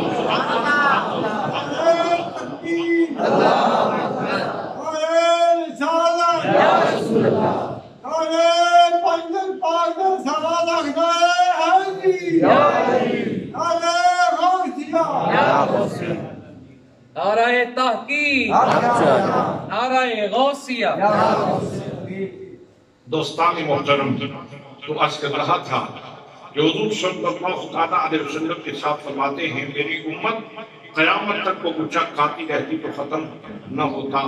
S2: نعرہ تحقیق، نعرہ غوثیہ۔
S1: دوستان محترم، تو عرض کر رہا تھا کہ حضور صلی اللہ علیہ وسلم کے ساتھ فرماتے ہیں میری امت قیامت تک وہ گچھا کھاتی رہتی تو ختم نہ ہوتا۔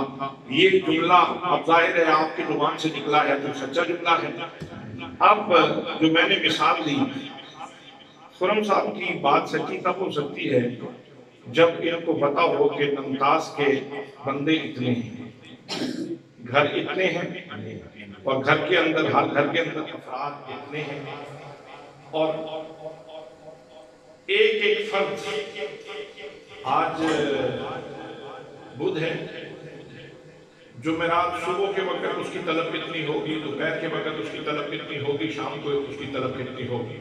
S1: یہ جملہ اب ظاہر ہے آپ کی زبان سے نکلا ہے تو سچا جملہ ہے۔ اب جو میں نے مثال دی، خرم صاحب کی بات سچی تب ہو سکتی ہے جب ان کو پتا ہو کہ نمتاز کے بندے اتنے ہیں، گھر اتنے ہیں، اور گھر کے اندر ہر گھر کے اندر افراد اتنے ہیں، اور ایک ایک فرد آج بدھ ہے، جمعرات صبح کے وقت اس کی طلب کتنی ہوگی، دوپہر کے وقت اس کی طلب کتنی ہوگی، شام کو اس کی طلب کتنی ہوگی،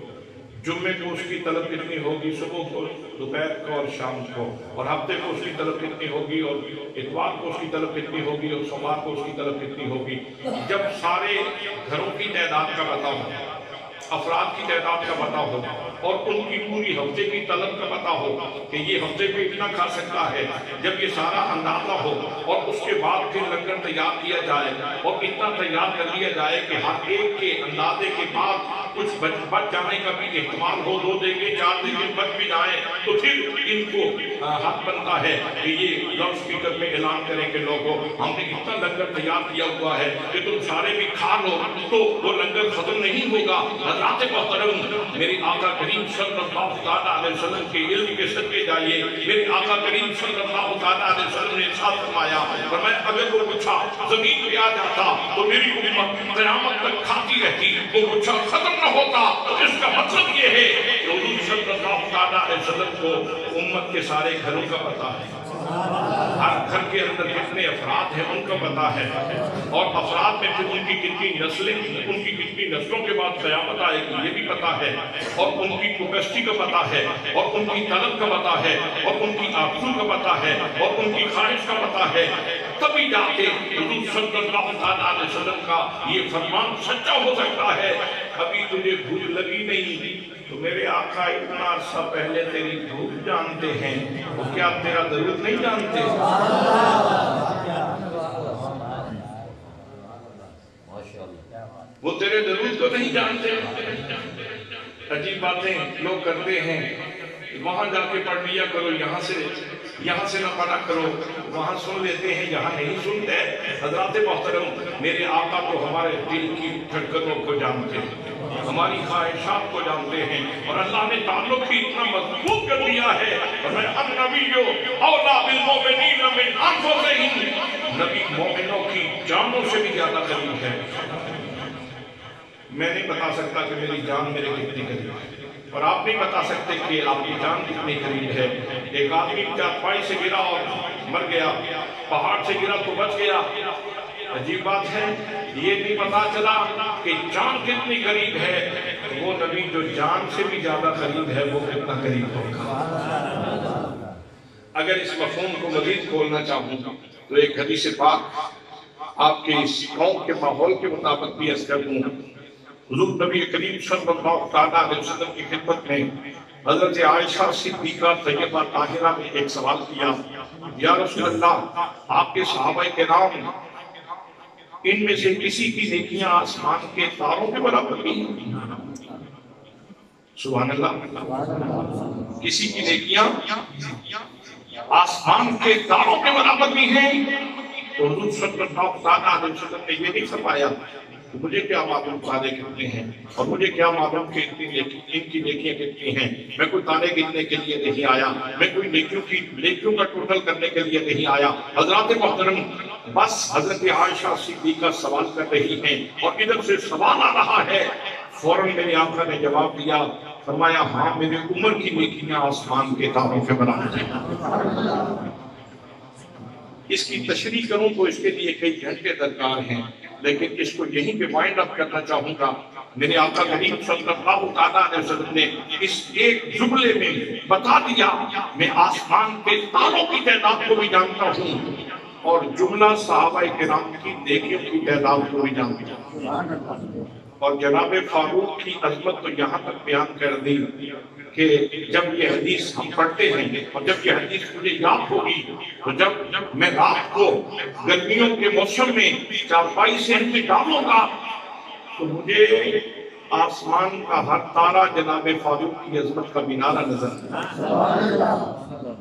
S1: جمعے کو اس کی طلب کتنی ہوگی، صبح کو، دوپہر کو اور شام کو، اور ہفتے کو اس کی طلب کتنی ہوگی، اور اتوار کو اس کی طلب کتنی ہوگی، اور سوموار کو اس کی طلب کتنی ہوگی۔ جب سارے گھروں کی تعداد کا پتہ ہو، افراد کی تعداد کا پتہ ہو، اور ان کی پوری ہفتے کی طلب کا پتہ ہو کہ یہ ہفتے پہ اتنا کھا سکتا ہے، جب یہ سارا اندازہ ہو اور اس کے بعد پھر لنگر تیار کیا جائے اور اتنا تیار کر لیا جائے کہ ہر ایک کے اندازے کے بعد کچھ بچ جانے کا بھی احتمال ہو، 2 دیگے 4 دیگے بچ بھی جائیں، تو پھر ان کو حق بنتا ہے کہ یہ لاؤڈ سپیکر میں اعلان کریں کہ لوگوں ہم نے اتنا لنگر تیار کیا ہوا ہے کہ تم سارے بھی کھا لو تو وہ لنگر ختم نہیں ہوگا۔ حضرات محترم، میرے آقا کریم صلی اللہ علیہ وسلم کے علم کے صدقے جائیے، میرے آقا کریم صلی اللہ علیہ وسلم نے ارشاد فرمایا اگر وہ گچھا زمین پہ آ جاتا تو میری امت قیامت تک کھاتی رہتی، وہ گچھا ختم نہ ہوتا۔ تو اس کا مطلب یہ ہے کہ حضور صلی اللہ علیہ وسلم کو امت کے سارے گھروں کا پتہ ہے، ہر گھر کے اندر کتنے افراد ہیں ان کا پتہ ہے، اور افراد میں پھر ان کی کتنی نسلیں، ان کی کتنی نسلوں کے بعد قیامت آئے گی یہ بھی پتہ ہے، اور ان کی کیپیسٹی کا پتہ ہے، اور ان کی طلب کا پتہ ہے، اور ان کی آرزو کا پتہ ہے، اور ان کی خواہش کا پتہ ہے۔ تبھی جا کے حضور صلی اللہ علیہ وسلم کا یہ فرمان سچا ہو سکتا ہے۔ ابھی تجھے بھوک لگی نہیں تو میرے آقا اتنا عرصہ پہلے تیری بھوک جانتے ہیں، وہ کیا تیرا درود نہیں جانتے؟ وہ تیرے درود کو نہیں جانتے؟ عجیب باتیں لوگ کرتے ہیں، وہاں جا کے پڑھ لیا کرو، یہاں سے نہ پڑھا کرو، وہاں سن لیتے ہیں یہاں نہیں سنتے۔ حضرات محترم، میرے آقا کو ہمارے دل کی دھڑکنوں کو جانتے ہیں، ہماری خواہشات کو جانتے ہیں، اور اللہ نے تعلق ہی اتنا مضبوط کر دیا ہے۔ اور میں النبی اولا بالمؤمنین من انفسہم، نبی مومنوں کی جانوں سے بھی زیادہ قریب ہے۔ میں نہیں بتا سکتا کہ میری جان میرے کتنی قریب ہے، اور آپ نہیں بتا سکتے کہ آپ کی جان کتنی قریب ہے۔ ایک آدمی چارپائی سے گرا اور مر گیا، پہاڑ سے گرا تو بچ گیا۔ عجیب بات ہے، یہ نہیں پتا چلا کہ جان کتنی قریب ہے۔ وہ نبی جو جان سے بھی زیادہ قریب ہے وہ کتنا قریب ہوگا۔ اگر اس مفہوم کو مزید کھولنا چاہوں تو ایک حدیث پاک آپ کے اس قوم کے ماحول کے مطابق بھی عرض کر دوں۔ حضور نبی کریم صلی اللہ علیہ وسلم کی خدمت میں حضرت عائشہ صدیقہ طیبہ طاہرہ نے ایک سوال کیا، یا رسول اللہ، آپ کے صحابہ کرام، ان میں سے کسی کی نیکیاں آسمان کے تاروں کے برابر بھی ہیں؟ سبحان اللہ، کسی کی نیکیاں آسمان کے تاروں کے برابر بھی ہیں؟ تو حضور صلی اللہ علیہ وسلم نے یہ نہیں فرمایا مجھے کیا معلوم تانے کتنے ہیں، اور مجھے کیا معلوم کہ ان کی نیکیاں کتنی ہیں۔ میں کوئی تانے گننے کے لیے نہیں آیا، میں کوئی نیکیوں کا ٹوٹل کرنے کے لیے نہیں آیا۔ حضرات محترم، بس حضرت عائشہ صدیقہ سوال کر رہی ہیں اور ادھر سے سوال آ رہا ہے، فوراً میرے آقا نے جواب دیا، فرمایا ہاں میری عمر کی نیکیاں آسمان کے تاروں کے برابر ہیں۔ اس کی تشریح کروں تو اس کے لیے کئی گھنٹے درکار ہیں، لیکن اس کو یہیں پہ وائنڈ اپ کرنا چاہوں گا۔ میرے آقا کریم صلی اللہ علیہ وسلم نے اس ایک جملے میں بتا دیا، میں آسمان کے تاروں کی تعداد کو بھی جانتا ہوں، اور جملہ صحابہ کرام کی نیکیوں کی تعداد کو بھی جانتا ہوں۔ اور جناب فاروق کی عظمت تو یہاں تک بیان کر دی کہ جب یہ حدیث ہم پڑھتے ہیں اور جب یہ حدیث مجھے یاد ہوگی تو جب میں رات کو گرمیوں کے موسم میں چارپائی سے ڈالوں گا تو مجھے آسمان کا ہر تارا جناب فاروق کی عظمت کا مینارہ نظر آتا،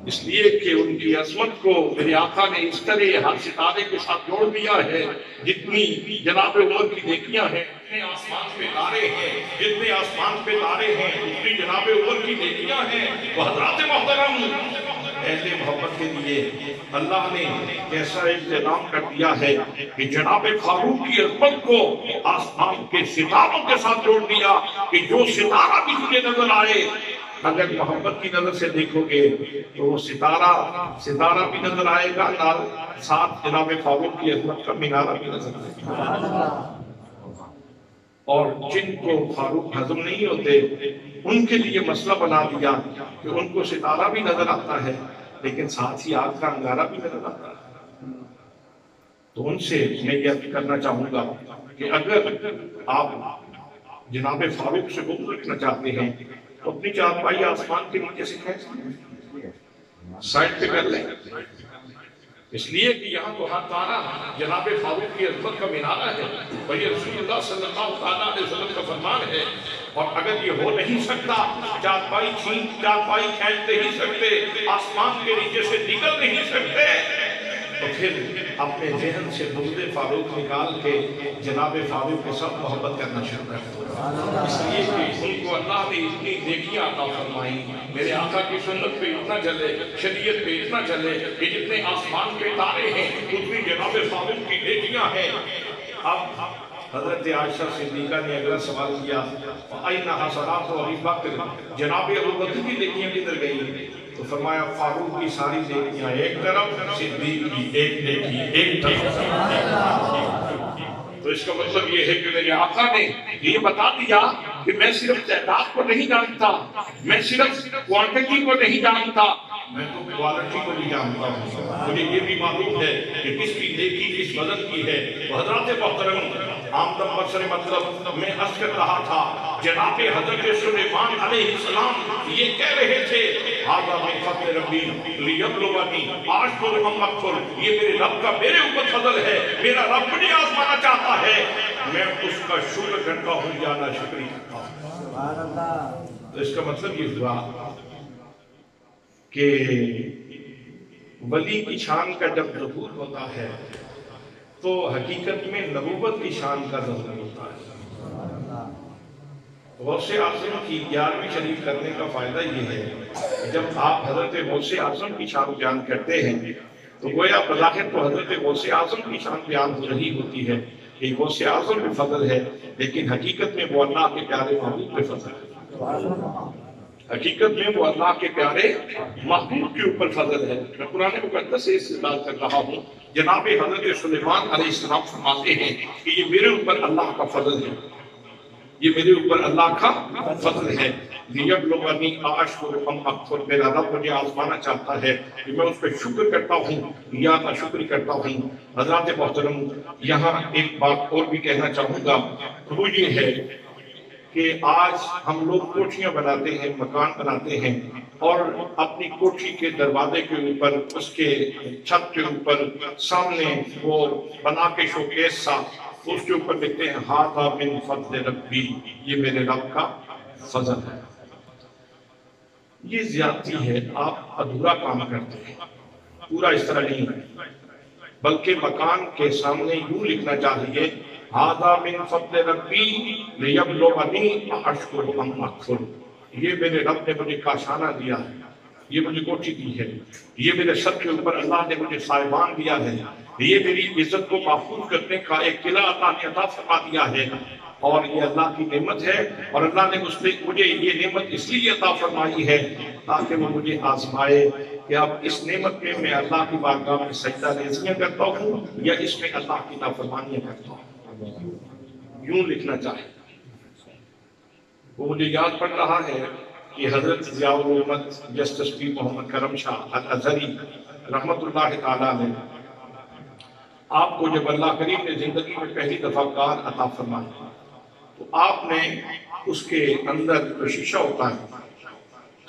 S1: اس لیے کہ ان کی عظمت کو میرے آقا نے اس طرح ہر ستارے کے ساتھ جوڑ دیا ہے۔ جتنی جناب عمر کی نیکیاں ہیں، جتنے آسمان پہ تارے ہیں، جتنے آسمان پہ تارے ہیں، اتنی جناب عمر کی نیکیاں ہیں۔ وہ حضرات محترم، اہل محبت کے لیے اللہ نے ایسا انتظام کر دیا ہے کہ جناب فاروق کی عظمت کو آسمان کے ستاروں کے ساتھ جوڑ دیا کہ جو ستارہ بھی تجھے نظر آئے، اگر محبت کی نظر سے دیکھو گے تو وہ ستارہ بھی نظر آئے گا، ساتھ جناب فاروق کی عظمت کا مینارہ بھی نظر آئے گا۔ اور جن کو فاروق ہضم نہیں ہوتے ان کے لیے مسئلہ بنا دیا کہ ان کو ستارہ بھی نظر آتا ہے لیکن ساتھ ہی آگ کا انگارہ بھی نظر آتا ہے۔ تو ان سے میں یہ کرنا چاہوں گا کہ اگر آپ جناب فاروق سے بغض رکھنا چاہتے ہیں تو اپنی چارپائی آسمان کے نیچے سے کھینچ سائڈ پہ کر لیں، اس لیے کہ یہاں تو ہر تارا جناب فاروق کی عظمت کا مینارہ ہے، اور یہ رسول اللہ صلی اللہ علیہ وسلم کا فرمان ہے۔ اور اگر یہ ہو نہیں سکتا، چارپائی کھینچتے ہی سکتے، آسمان کے نیچے سے نکل نہیں سکتے، تو پھر اپنے ذہن سے بغض فاروق نکال کے جناب فاروق کے ساتھ محبت کرنا شروع کر دو، اس لیے کہ ان کو اللہ نے اتنی نیکیاں عطا فرمائی، میرے آقا کی سنت پہ اتنا چلے، شریعت پہ اتنا چلے کہ جتنے آسمان پہ تارے ہیں اتنی جناب فاروق کی نیکیاں ہیں۔ اب حضرت عائشہ صدیقہ نے اگلا سوال کیا، فَأَيْنَ حَسَنَاتُ أَبِي بَکر، جناب ابو بکر کی نیکیاں کدھر گئی؟ تو فرمایا فاروق کی ساری نیکیاں ایک طرف، صدیق کی ایک نیکی ایک طرف۔ تو اس کا مطلب یہ ہے کہ میرے آقا نے یہ بتا دیا کہ میں صرف تعداد کو نہیں جانتا، میں صرف کوانٹٹی کو نہیں جانتا، میں تو کوالٹی کو بھی جانتا ہوں۔ مجھے یہ بھی معلوم ہے کہ کس کی نیکی کس وزن کی ہے۔ تو حضرات محترم، آمدن بسر مطلب میں عرض کر رہا تھا، جناب حضرت سلیمان علیہ السلام یہ کہہ رہے تھے، ھذا من فضل ربی لیبلونی اشکر ام اکفر، یہ میرے رب کا میرے اوپر فضل ہے، میرا رب مجھے آزمانا چاہتا ہے، میں اس کا شکر کرتا ہوں یا ناشکری کرتا ہوں۔ سبحان اللہ۔ تو اس کا مطلب یہ ہوا کہ ولی کی شان کا جب ظہور ہوتا ہے تو حقیقت میں نبوت کی شان کا ظہور ہوتا ہے۔ غوث اعظم کی 11ویں شریف کرنے کا فائدہ یہ ہے کہ جب آپ حضرت غوث اعظم کی شان بیان کرتے ہیں تو گویا بظاہر تو حضرت غوث اعظم کی شان بیان ہو رہی ہوتی ہے کہ غوث اعظم پہ فضل ہے، لیکن حقیقت میں وہ اللہ کے پیارے محبوب پہ فضل ہے۔ حقیقت میں وہ اللہ کے پیارے محبوب کے اوپر فضل ہے۔ میں قرآن مقدس سے استدلال کر رہا ہوں، جناب حضرت سلیمان علیہ السلام فرماتے ہیں کہ یہ میرے اوپر اللہ کا فضل ہے، یہ میرے اوپر اللہ کا فضل ہے۔ لیبلونی اشکر ام اکفر، میرا رب مجھے آزمانا چاہتا ہے کہ میں اس پہ شکر کرتا ہوں یا ناشکری کرتا ہوں۔ حضرات محترم، یہاں ایک بات اور بھی کہنا چاہوں گا، وہ یہ ہے کہ آج ہم لوگ کوٹھیاں بناتے ہیں، مکان بناتے ہیں، اور اپنی کوٹھی کے دروازے کے اوپر، اس کے چھت کے اوپر سامنے وہ بنا کے شوکیس سا، اس کے اوپر لکھتے ہیں ھذا من فضل ربی، یہ میرے رب کا فضل ہے۔ یہ زیادتی ہے، آپ ادھورا کام کرتے ہیں، پورا اس طرح نہیں ہے، بلکہ مکان کے سامنے یوں لکھنا چاہیے ھذا من فضل ربی لیبلونی اشکر ام اکفر، یہ میرے رب نے مجھے کاشانہ دیا ہے، یہ مجھے کوٹھی دی ہے، یہ میرے سر کے اوپر اللہ نے مجھے سائبان دیا ہے، یہ میری عزت کو محفوظ کرنے کا ایک قلعہ اللہ نے عطا فرما دیا ہے، اور یہ اللہ کی نعمت ہے، اور اللہ نے مجھے یہ نعمت اس لیے عطا فرمائی ہے تاکہ وہ مجھے آزمائے کہ اب اس نعمت میں اللہ کی بارگاہ میں سجدہ ریزیاں کرتا ہوں یا اس میں اللہ کی نافرمانیاں کرتا ہوں۔ یوں لکھنا چاہے۔ وہ مجھے یاد پڑ رہا ہے کہ حضرت ضیاء الامت جسٹس پیر محمد کرم شاہ الازہری رحمت اللہ تعالیٰ نے آپ کو جب اللہ کریم نے زندگی میں پہلی دفعہ کار عطا فرمایا تو آپ نے اس کے اندر جو شیشہ ہوتا ہے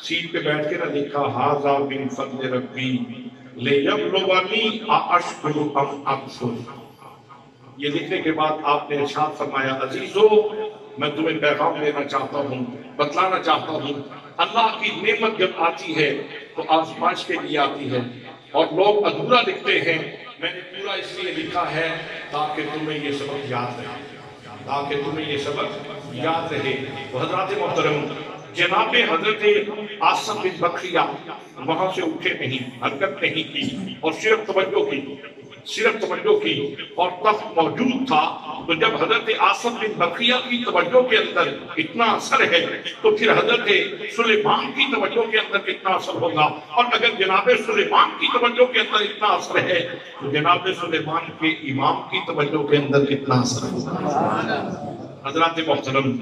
S1: سیٹ پہ بیٹھ کے نہ لکھا ھذا من فضل ربی لیبلونی اشکر ام اکفر، یہ لکھنے کے بعد آپ نے ارشاد فرمایا عزیزو میں تمہیں پیغام دینا چاہتا ہوں، بتلانا چاہتا ہوں، اللہ کی نعمت جب آتی ہے تو آزمائش کے لیے آتی ہے، اور لوگ ادھورا لکھتے ہیں، میں نے پورا اس لیے لکھا ہے تاکہ تمہیں یہ سبق یاد رہے، تاکہ تمہیں یہ سبق یاد رہے۔ تو حضرات محترم، جناب حضرت عاصم بن بکریہ وہاں سے اٹھے نہیں، حرکت نہیں کی، اور صرف توجہ کی اور تخت موجود تھا، تو جب حضرت عاصم بن بکریہ کی توجہ کے اندر اتنا اثر ہے تو پھر حضرت سلیمان کی توجہ کے اندر کتنا اثر ہوگا، اور اگر جناب سلیمان کی توجہ کے اندر اتنا اثر ہے تو جناب سلیمان کے امام کی توجہ کے اندر کتنا اثر ہوگا۔ حضرات محترم،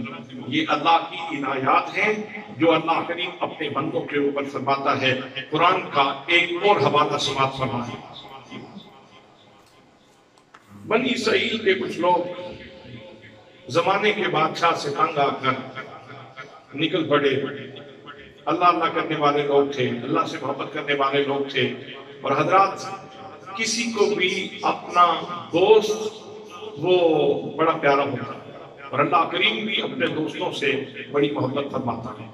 S1: یہ اللہ کی عنایات ہیں جو اللہ کریم اپنے بندوں کے اوپر فرماتا ہے۔ قرآن کا ایک اور حوالہ سماعت فرمائیں۔ بنی اسرائیل کے کچھ لوگ زمانے کے بادشاہ سے تنگ آ کر نکل پڑے، اللہ کرنے والے لوگ تھے، اللہ سے محبت کرنے والے لوگ تھے، اور حضرات کسی کو بھی اپنا دوست وہ بڑا پیارا ہوتا، اور اللہ کریم بھی اپنے دوستوں سے بڑی محبت فرماتا ہے۔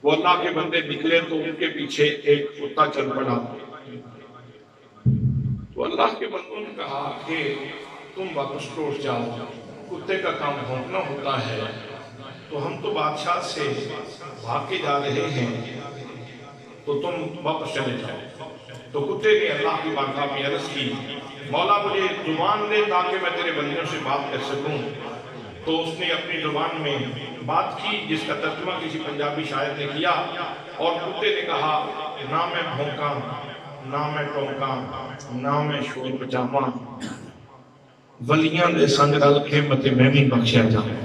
S1: وہ اللہ کے بندے نکلے تو ان کے پیچھے ایک کتا چل پڑا، تو اللہ کے بندوں نے کہا کہ تم واپس لوٹ جاؤ، کتے کا کام بھونکنا ہوتا ہے، تو ہم تو بادشاہ سے بھاگ کے جا رہے ہیں، تو تم واپس چلے جاؤ۔ تو کتے نے اللہ کی بارگاہ میں عرض کی، مولا مجھے زبان دے تاکہ میں تیرے بندوں سے بات کر سکوں۔ تو اس نے اپنی زبان میں بات کی جس کا ترجمہ کسی پنجابی شاعر نے کیا، اور کتے نے کہا نہ میں بھونکاں نہ میں ٹونکاں نہ میں شور بچاواں، ولیاں دے سنگ رل کے متے میں بھی بخشیا جاواں،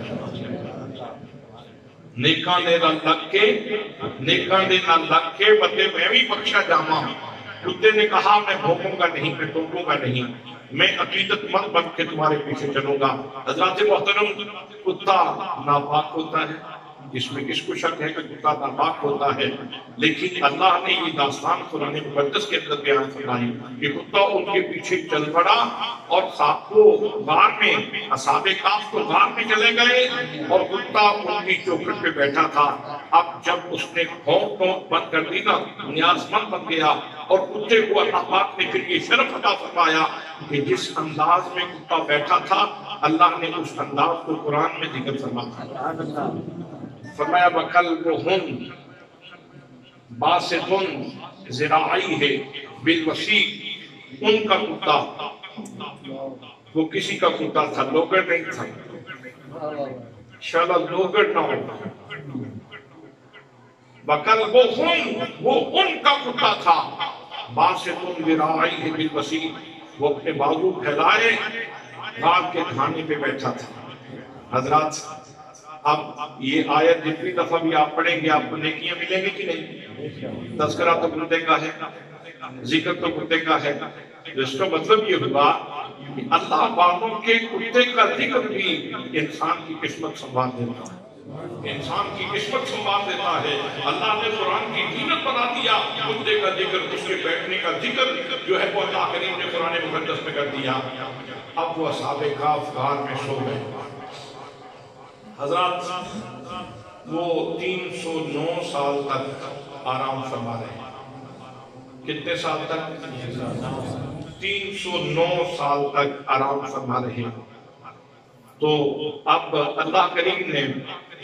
S1: نیکاں دے نال لگ کے متے میں بھی بخشیا جاواں۔ کتے نے کہا میں بھونکوں گا نہیں، میں ٹونکوں گا نہیں، میں عقیدت مند بن کے تمہارے پیچھے چلوں گا۔ حضرات محترم، کتا ناپاک ہوتا ہے، اس میں کس کو شک ہے کہ کتا ناپاک ہوتا ہے، لیکن اللہ نے یہ داستان قرآن مقدس کے اندر بیان فرمائی کہ کتا ان کے پیچھے چل پڑا، اور ساتھ کو غار میں اصحاب کہف کو غار میں چلے گئے، اور کتا ان کی چوکھٹ پہ بیٹھا تھا۔ اب جب اس نے بھونک ٹونک بند کر دی نا، نیاز مند بن گیا، اور کتے کو اللہ پاک نے پھر یہ شرف عطا فرمایا کہ جس انداز میں کتا بیٹھا تھا، اللہ نے اس انداز کو قرآن میں ذکر فرمایا، فرمایا وَكَلْبُهُمْ بَاسِطٌ ذِرَاعَيْهِ بِالْوَسِيطِ، ان کا کتا وہ کسی کا کتا تھا، لوگر نہیں تھا، شاید لوگر نہ ہوتا۔ وَكَلْبُهُمْ، وہ ان کا کتا تھا، بَاسِطٌ ذِرَاعَيْهِ بِالْوَسِيطِ، وہ اپنے بازو پھیلائے غار کے دھانے پہ بیٹھا تھا۔ حضرات اب یہ آیت جتنی دفعہ بھی آپ پڑھیں گے آپ کو نیکیاں ملیں گی کہ نہیں؟ تذکرہ تو کتے کا ہے، ذکر تو کتے کا ہے، جس کا مطلب یہ ہوا کہ اللہ والوں کے کتے کا ذکر بھی انسان کی قسمت سنوار دیتا ہے، انسان کی قسمت سنوار دیتا ہے۔ اللہ نے قرآن کی زینت بنا دیا کتے کا ذکر، اس کے بیٹھنے کا ذکر جو ہے وہ اللہ کریم نے قرآن مقدس میں کر دیا۔ اب وہ اصحاب کہف غار میں سو گئے۔ حضرات وہ 309 سال تک آرام فرما رہے ہیں۔ کتنے سال تک؟ 309 سال تک آرام فرما رہے ہیں۔ تو اب اللہ کریم نے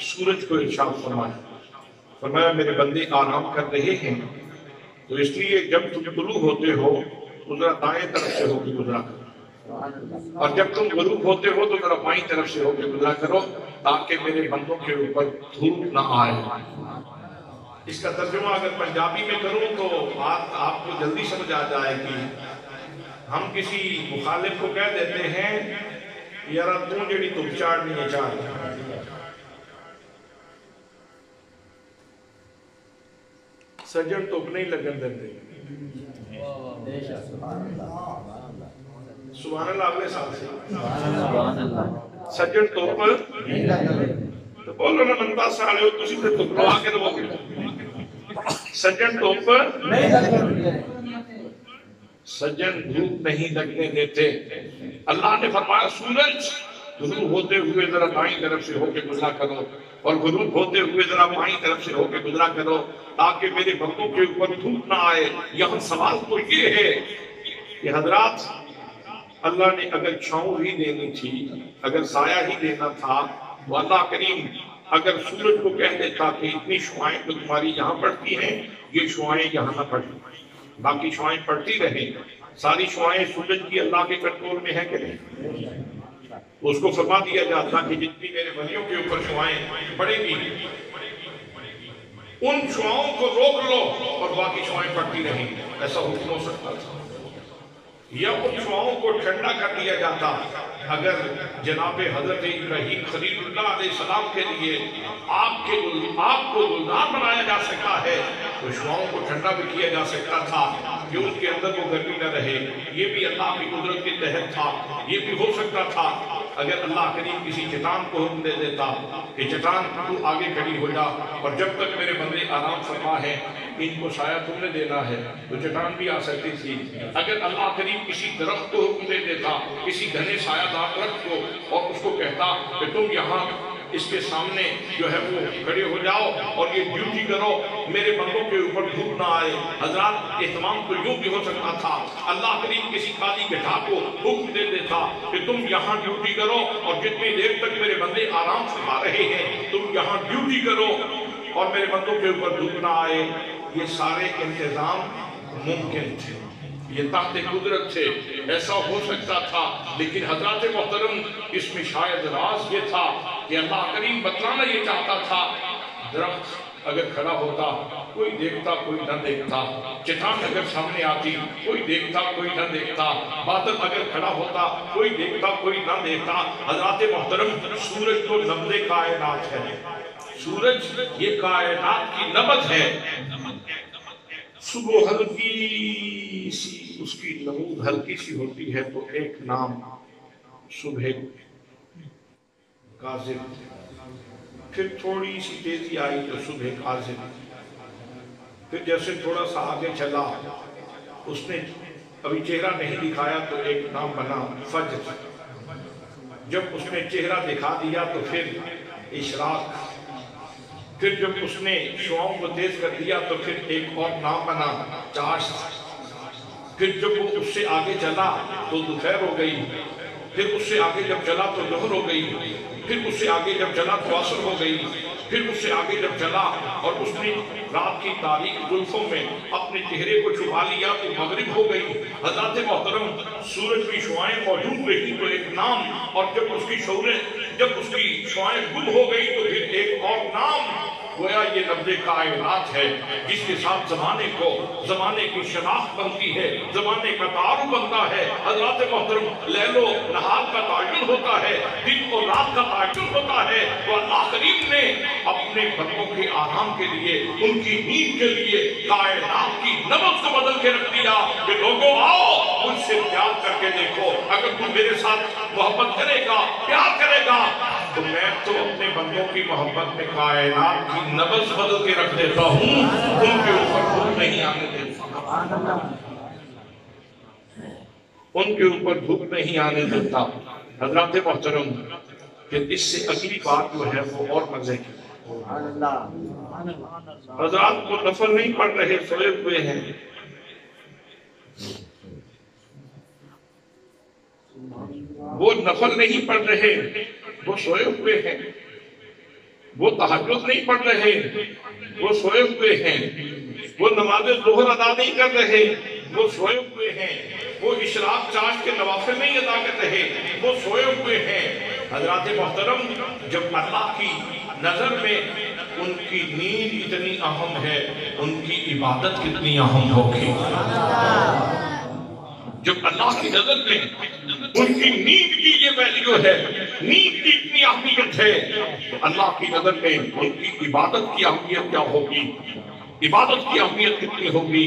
S1: سورج کو ارشاد فرمایا میرے بندے آرام کر رہے ہیں، تو اس لیے جب تم طلوع ہوتے ہو تو ذرا دائیں طرف سے ہو کے گزرا کرو، اور جب تم غروب ہوتے ہو تو ذرا بائیں طرف سے ہو کے گزرا کرو، تاکہ میرے بندوں کے اوپر دھوپ نہ آئے۔ اس کا ترجمہ اگر پنجابی میں کروں تو بات آپ کو جلدی سمجھ آ جائے گی۔ ہم کسی مخالف کو کہہ دیتے ہیں یار تو جڑی دھوپ چاڑنی ہے چاڑ، سجن دھوپ نہیں لگن دیتے، سبحان اللہ، اگلے سال سے سجن دھوپ تو بولو نا 50 سال ہو تسی تے دھوپ آ کے دو گے، سجن دھوپ سجن دھوپ نہیں لگنے دیتے۔ اللہ نے فرمایا سورج غروب ہوتے ہوئے ذرا بائیں طرف سے ہو کے گزرا کرو، اور غروب ہوتے ہوئے ذرا بائیں طرف سے ہو کے گزرا کرو، تاکہ میرے بندوں کے اوپر دھوپ نہ آئے۔ یہاں سوال تو یہ ہے کہ حضرات اللہ نے اگر چھاؤں ہی دینی تھی، اگر سایہ ہی دینا تھا، تو اللہ کریم اگر سورج کو کہہ دیتا کہ اتنی شعائیں تو تمہاری یہاں پڑتی ہیں، یہ شعائیں یہاں نہ پڑتی، باقی شعائیں پڑتی رہیں، ساری شعائیں سورج کی اللہ کے کنٹرول میں ہے کہ نہیں؟ اس کو فرما دیا جاتا کہ جتنی میرے ولیوں کے اوپر شعائیں پڑیں گی ان شعاؤں کو روک لو اور باقی شعائیں پڑتی رہیں، ایسا حکم ہو سکتا تھا، یا ان شعاؤں کو ٹھنڈا کر دیا جاتا۔ اگر جناب حضرت ابراہیم خلیل اللہ علیہ السلام کے لیے آپ کو گلزار بنایا جا سکتا ہے تو شعاؤں کو ٹھنڈا بھی کیا جا سکتا تھا کہ اس کے اندر وہ گرمی نہ رہے، یہ بھی اللہ کی قدرت کے تحت تھا، یہ بھی ہو سکتا تھا۔ اگر اللہ کریم کسی چٹان کو حکم دے دیتا کہ چٹان تو آگے کھڑی ہو جا اور جب تک میرے بندے آرام فرما ہے ان کو سایہ تم نے دینا ہے، تو چٹان بھی آ سکتی تھی۔ اگر اللہ کریم کسی درخت کو حکم دے دیتا، کسی گھنے سایہ دار درخت کو، اور اس کو کہتا کہ تم یہاں اس کے سامنے جو ہے وہ کھڑے ہو جاؤ اور یہ ڈیوٹی کرو، میرے بندوں کے اوپر دھوپ نہ آئے۔ حضرات اہتمام تو یوں بھی ہو سکتا تھا، اللہ کریم کسی خالی گٹھا کو حکم دے دیتا کہ تم یہاں ڈیوٹی کرو اور جتنی دیر تک میرے بندے آرام سے کھا رہے ہیں تم یہاں ڈیوٹی کرو اور میرے بندوں کے اوپر دھوپ نہ آئے۔ یہ سارے انتظام ممکن تھے، یہ تحت قدرت تھے، ایسا ہو سکتا تھا، لیکن حضرات محترم اس میں شاید راز یہ تھا کہ اللہ کریم بتلانا یہ چاہتا تھا، درخت اگر کھڑا ہوتا کوئی دیکھتا کوئی نہ دیکھتا، چٹان اگر سامنے آتی کوئی دیکھتا کوئی نہ دیکھتا، بادل اگر کھڑا ہوتا کوئی دیکھتا کوئی نہ دیکھتا۔ حضرات محترم سورج تو نبض کائنات ہے، سورج یہ کائنات کی نبض ہے، صبح ہلکی سی اس کی نمود ہلکی سی ہوتی ہے تو ایک نام صبح کاذب، پھر تھوڑی سی تیزی آئی تو صبح کاذب، پھر جیسے تھوڑا سا آگے چلا اس نے ابھی چہرہ نہیں دکھایا تو ایک نام بنا فجر، جب اس نے چہرہ دکھا دیا تو پھر اشراق، پھر جب اس نے شعاؤں کو تیز کر دیا تو پھر ایک اور نام بنا چاشت، پھر جب وہ اس سے آگے چلا تو دوپہر ہو گئی، پھر اس سے آگے جب چلا تو ظہر ہو گئی، پھر اس سے آگے جب چلا تو عصر ہو گئی، پھر اس سے آگے جب چلا اور اس نے رات کی تاریک زلفوں میں اپنے چہرے کو چھپا لیا تو مغرب ہو گئی۔ حضرات محترم سورج کی شعائیں موجود رہی تو ایک نام، اور جب اس کی شعائیں گم ہو گئی تو پھر ایک اور نام۔ گویا یہ نبض کائنات ہے جس کے ساتھ زمانے کی شناخت بنتی ہے، زمانے کا تعارف بنتا ہے۔ حضرات محترم لیل و نہار کا تعین ہوتا ہے، دن اور رات کا تعین ہوتا ہے، تو اللہ کریم نے اپنے بندوں کے آرام کے لیے، ان کی نیند کے لیے کائنات کی نبض کو بدل کے رکھ دیا کہ لوگوں آؤ مجھ سے پیار کر کے دیکھو، اگر تم میرے ساتھ محبت کرے گا پیار کرے گا تو میں تو اپنے بندوں کی محبت میں کائنات کی نبض بدل کے رکھ دیتا ہوں، ان کے اوپر دھوپ نہیں آنے دیتا، ان کے اوپر دھوپ نہیں آنے دیتا۔ حضرات محترم کہ اس سے اگلی بات جو ہے وہ اور مزے کی، حضرات کو نفل نہیں پڑھ رہے سوئے ہوئے ہیں، وہ نفل نہیں پڑھ رہے وہ سوئے ہوئے ہیں، وہ تہجد نہیں پڑھ رہے وہ سوئے ہوئے ہیں، وہ نماز ظہر ادا نہیں کر رہے وہ سوئے ہوئے ہیں، وہ اشراق چاش کے نوافل نہیں ادا کر رہے وہ سوئے ہوئے ہیں۔ حضرات محترم جب اللہ کی نظر میں ان کی نیند اتنی اہم ہے، ان کی عبادت کتنی اہم ہوگی۔ جب اللہ کی نظر میں ان کی نیند کی یہ ویلیو ہے، نیند کی اتنی اہمیت ہے، تو اللہ کی نظر میں ان کی عبادت کی اہمیت کیا ہوگی، عبادت کی اہمیت کتنی ہوگی۔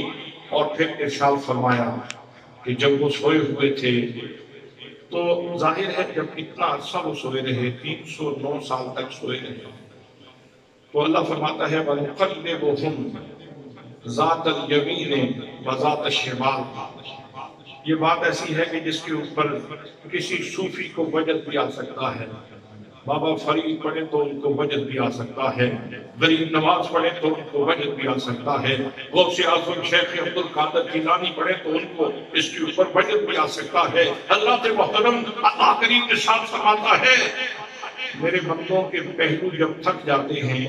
S1: اور پھر ارشاد فرمایا کہ جب وہ سوئے ہوئے تھے تو ظاہر ہے جب اتنا عرصہ وہ سوئے رہے، 309 سال تک سوئے رہے، تو اللہ فرماتا ہے وَنُقَلِّبُهُمْ ذَاتَ الْيَمِينِ وَذَاتَ الشِّمَالِ۔ یہ بات ایسی ہے کہ جس کے اوپر کسی صوفی کو وجد بھی آ سکتا ہے، بابا فرید پڑھے تو ان کو وجد بھی آ سکتا ہے، غریب نواز پڑھے تو ان کو وجد بھی آ سکتا ہے، غوث اعظم شیخ عبد القادر جیلانی پڑھے تو ان کو اس کے اوپر وجد بھی آ سکتا ہے۔ حضرات محترم اللہ کریم ارشاد فرماتا ہے میرے بندوں کے پہلو جب تھک جاتے ہیں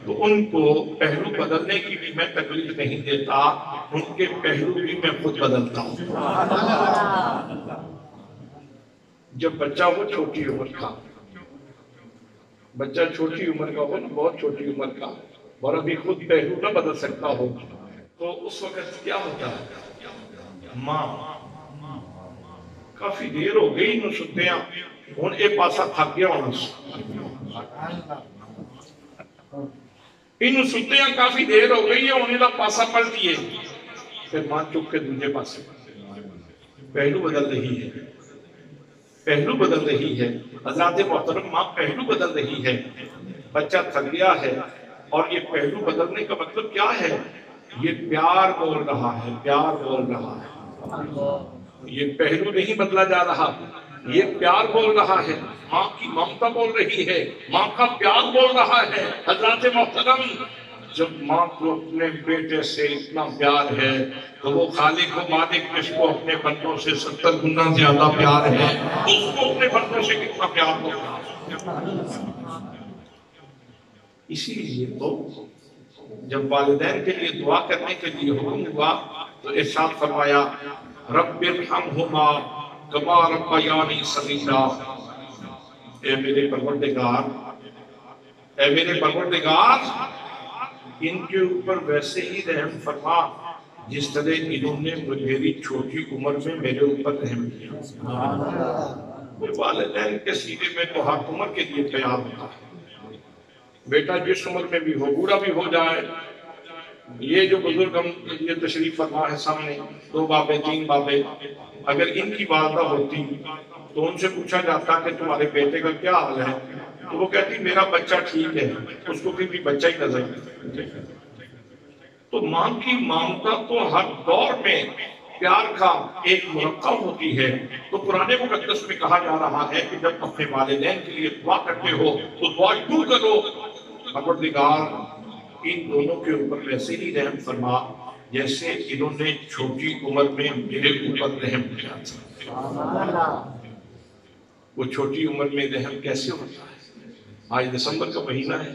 S1: تو ان کو پہلو بدلنے کی بھی میں تکلیف نہیں دیتا، ان کے پہلو بھی میں خود بدلتا ہوں۔ جب بچہ ہو چھوٹی عمر کا، بچہ چھوٹی عمر کا ہو نا، بہت چھوٹی عمر کا، اور ابھی خود پہلو نہ بدل سکتا ہو، تو اس وقت کیا ہوتا ہے؟ ماں کافی دیر ہو گئی نو ستیاں ہوں اے پاسا تھک گیا ہونا، انہوں ستیاں کافی دیر ہو گئی ہے انہیں دا پاسا پلٹیے، پھر ماں چک کے دوسرے پاسے، پہلو بدل رہی ہے، پہلو بدل رہی ہے۔ حضرات محترم ماں پہلو بدل رہی ہے، بچہ تھک گیا ہے، اور یہ پہلو بدلنے کا مطلب کیا ہے؟ یہ پیار بول رہا ہے، پیار بول رہا ہے، یہ پہلو نہیں بدلا جا رہا، یہ پیار بول رہا ہے، ماں کی ممتا بول رہی ہے، ماں کا پیار بول رہا ہے۔ حضرات محترم، جب ماں کو اپنے بیٹے سے اتنا پیار ہے تو وہ خالق و مالک جس کو اپنے بندوں سے 70 گنا زیادہ پیار ہے، اس کو اپنے بندوں سے کتنا پیار ہوگا۔ اسی لیے تو جب والدین کے لیے دعا کرنے کے لیے حکم ہوا تو ارشاد فرمایا رب ارحمہما کما ربیانی صغیرا، اے میرے پروردگار، اے میرے پروردگار، ان کے اوپر ویسے ہی رحم فرما جس طرح انہوں نے میری چھوٹی عمر میں میرے اوپر رحم کیا۔ والدین کے سینے میں تو ہر عمر کے لیے تیار ہوتا ہے۔ بیٹا جس عمر میں بھی ہو، بوڑھا بھی ہو جائے، یہ جو بزرگ ہم یہ تشریف فرما ہے سامنے، 2 بابے 3 بابے، اگر ان کی والدہ ہوتی تو ان سے پوچھا جاتا کہ تمہارے بیٹے کا کیا حال ہے، تو وہ کہتی میرا بچہ ٹھیک ہے، اس کو بھی بچہ ہی نظر ہے۔ تو ماں کی ممتا تو ہر دور میں پیار کا ایک مرکب ہوتی ہے۔ تو قرآن مقدس میں کہا جا رہا ہے کہ جب اپنے والدین کے لیے دعا کرتے ہو تو دعا یوں کرو پروردگار ان دونوں کے اوپر ویسے ہی رحم فرما جیسے انہوں نے چھوٹی عمر میں میرے اوپر رحم کیا تھا۔ وہ چھوٹی عمر میں رحم کیسے ہوتا ہے؟ آج دسمبر کا مہینہ ہے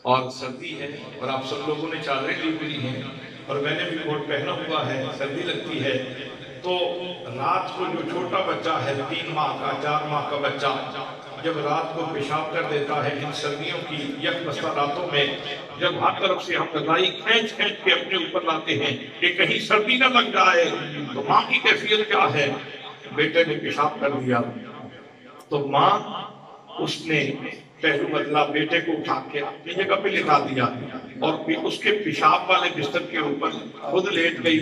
S1: اور سردی ہے اور آپ سب لوگوں نے چادریں لی ہوئی ہیں اور میں نے بھی کوٹ پہنا ہوا ہے، سردی لگتی ہے، تو رات کو جو چھوٹا بچہ ہے 3 ماہ کا 4 ماہ کا بچہ جب رات کو پیشاب کر دیتا ہے ان سردیوں کی یک بستہ راتوں میں، جب ہر طرف سے ہم رضائی کھینچ کھینچ کے اپنے اوپر لاتے ہیں کہ کہیں سردی نہ لگ جائے، تو ماں کی کیفیت کیا ہے؟ بیٹے نے پیشاب کر دیا تو ماں اس نے پہلو بدلا، بیٹے کو اٹھا کے اپنی جگہ پہ لٹا دیا اور پھر اس کے پیشاب والے بستر کے اوپر خود لیٹ گئی۔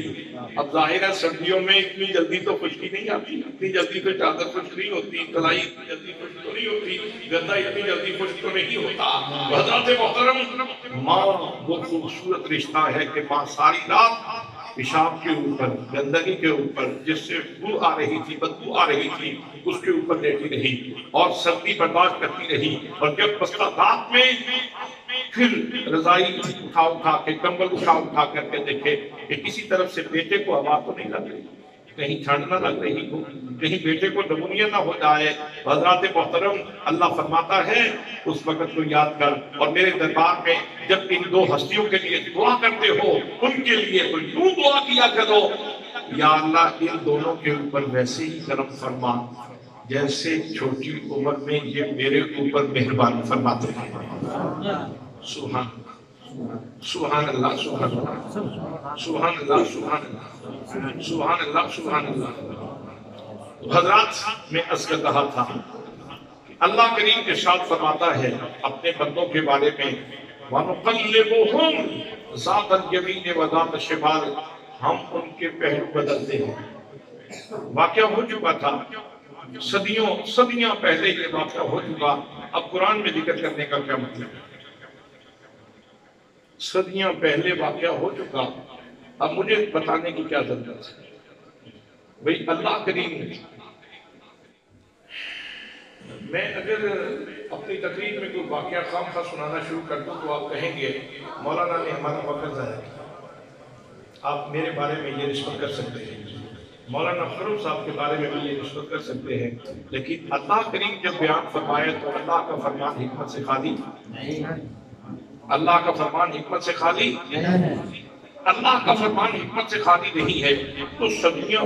S1: اب ظاہر ہے سردیوں میں اتنی جلدی تو خشکی نہیں آتی، اتنی جلدی تو چادر خشک نہیں ہوتی، کلائی اتنی جلدی خشک تو نہیں ہوتی، گدا اتنی جلدی خشک تو نہیں ہوتا۔ حضرات محترم، ماں وہ خوبصورت رشتہ ہے کہ ماں ساری رات پیشاب کے اوپر، گندگی کے اوپر، جس سے بو آ رہی تھی، بدبو آ رہی تھی، اس کے اوپر لیٹی رہی اور سردی برداشت کرتی رہی، اور جب بستہ رات میں پھر رضائی اٹھا کے کمبل اٹھا کر کے دیکھے کہ کسی طرف سے بیٹے کو ہوا تو نہیں لگ رہی، کہیں ٹھنڈ نہ لگ رہی ہو، کہیں بیٹے کو نمونیا نہ ہو جائے۔ حضرات محترم، اللہ فرماتا ہے اس وقت کو یاد کر اور میرے دربار میں جب ان 2 ہستیوں کے لیے دعا کرتے ہو ان کے لیے تو یوں دعا کیا کرو یا اللہ ان دونوں کے اوپر ویسے ہی کرم فرما جیسے چھوٹی عمر میں یہ میرے اوپر مہربانی فرماتے ہیں۔ سبحان سبحان اللہ سبحان اللہ سبحان اللہ سبحان اللہ سبحان اللہ سبحان اللہ۔ حضرات میں عرض کر رہا تھا اللہ کریم ارشاد فرماتا ہے اپنے بندوں کے بارے میں وَنُقَلِّبُهُمْ ذَاتَ الْيَمِينِ وَذَاتَ الشِّمَالِ، ہم ان کے پہلو بدلتے ہیں۔ واقعہ ہو چکا تھا، صدیاں پہلے یہ واقعہ ہو چکا، اب قرآن میں ذکر کرنے کا کیا مطلب؟ صدیاں پہلے واقعہ ہو چکا، اب مجھے بتانے کی کیا ضرورت ہے؟ بھئی اللہ کریم نے، میں اگر اپنی تقریر میں کوئی واقعہ خام خواہ سنانا شروع کر دوں تو آپ کہیں گے مولانا نے ہمارا وقت ضائع کیا، آپ میرے بارے میں یہ رشوت کر سکتے ہیں، مولانا فروغ صاحب کے بارے میں بھی یہ رشوت کر سکتے ہیں، لیکن اللہ کریم جب بیان فرمائے تو اللہ کا فرمان حکمت سے خالی نہیں، اللہ کا فرمان حکمت سے خالی، اللہ کا فرمان حکمت سے خالی نہیں ہے۔ تو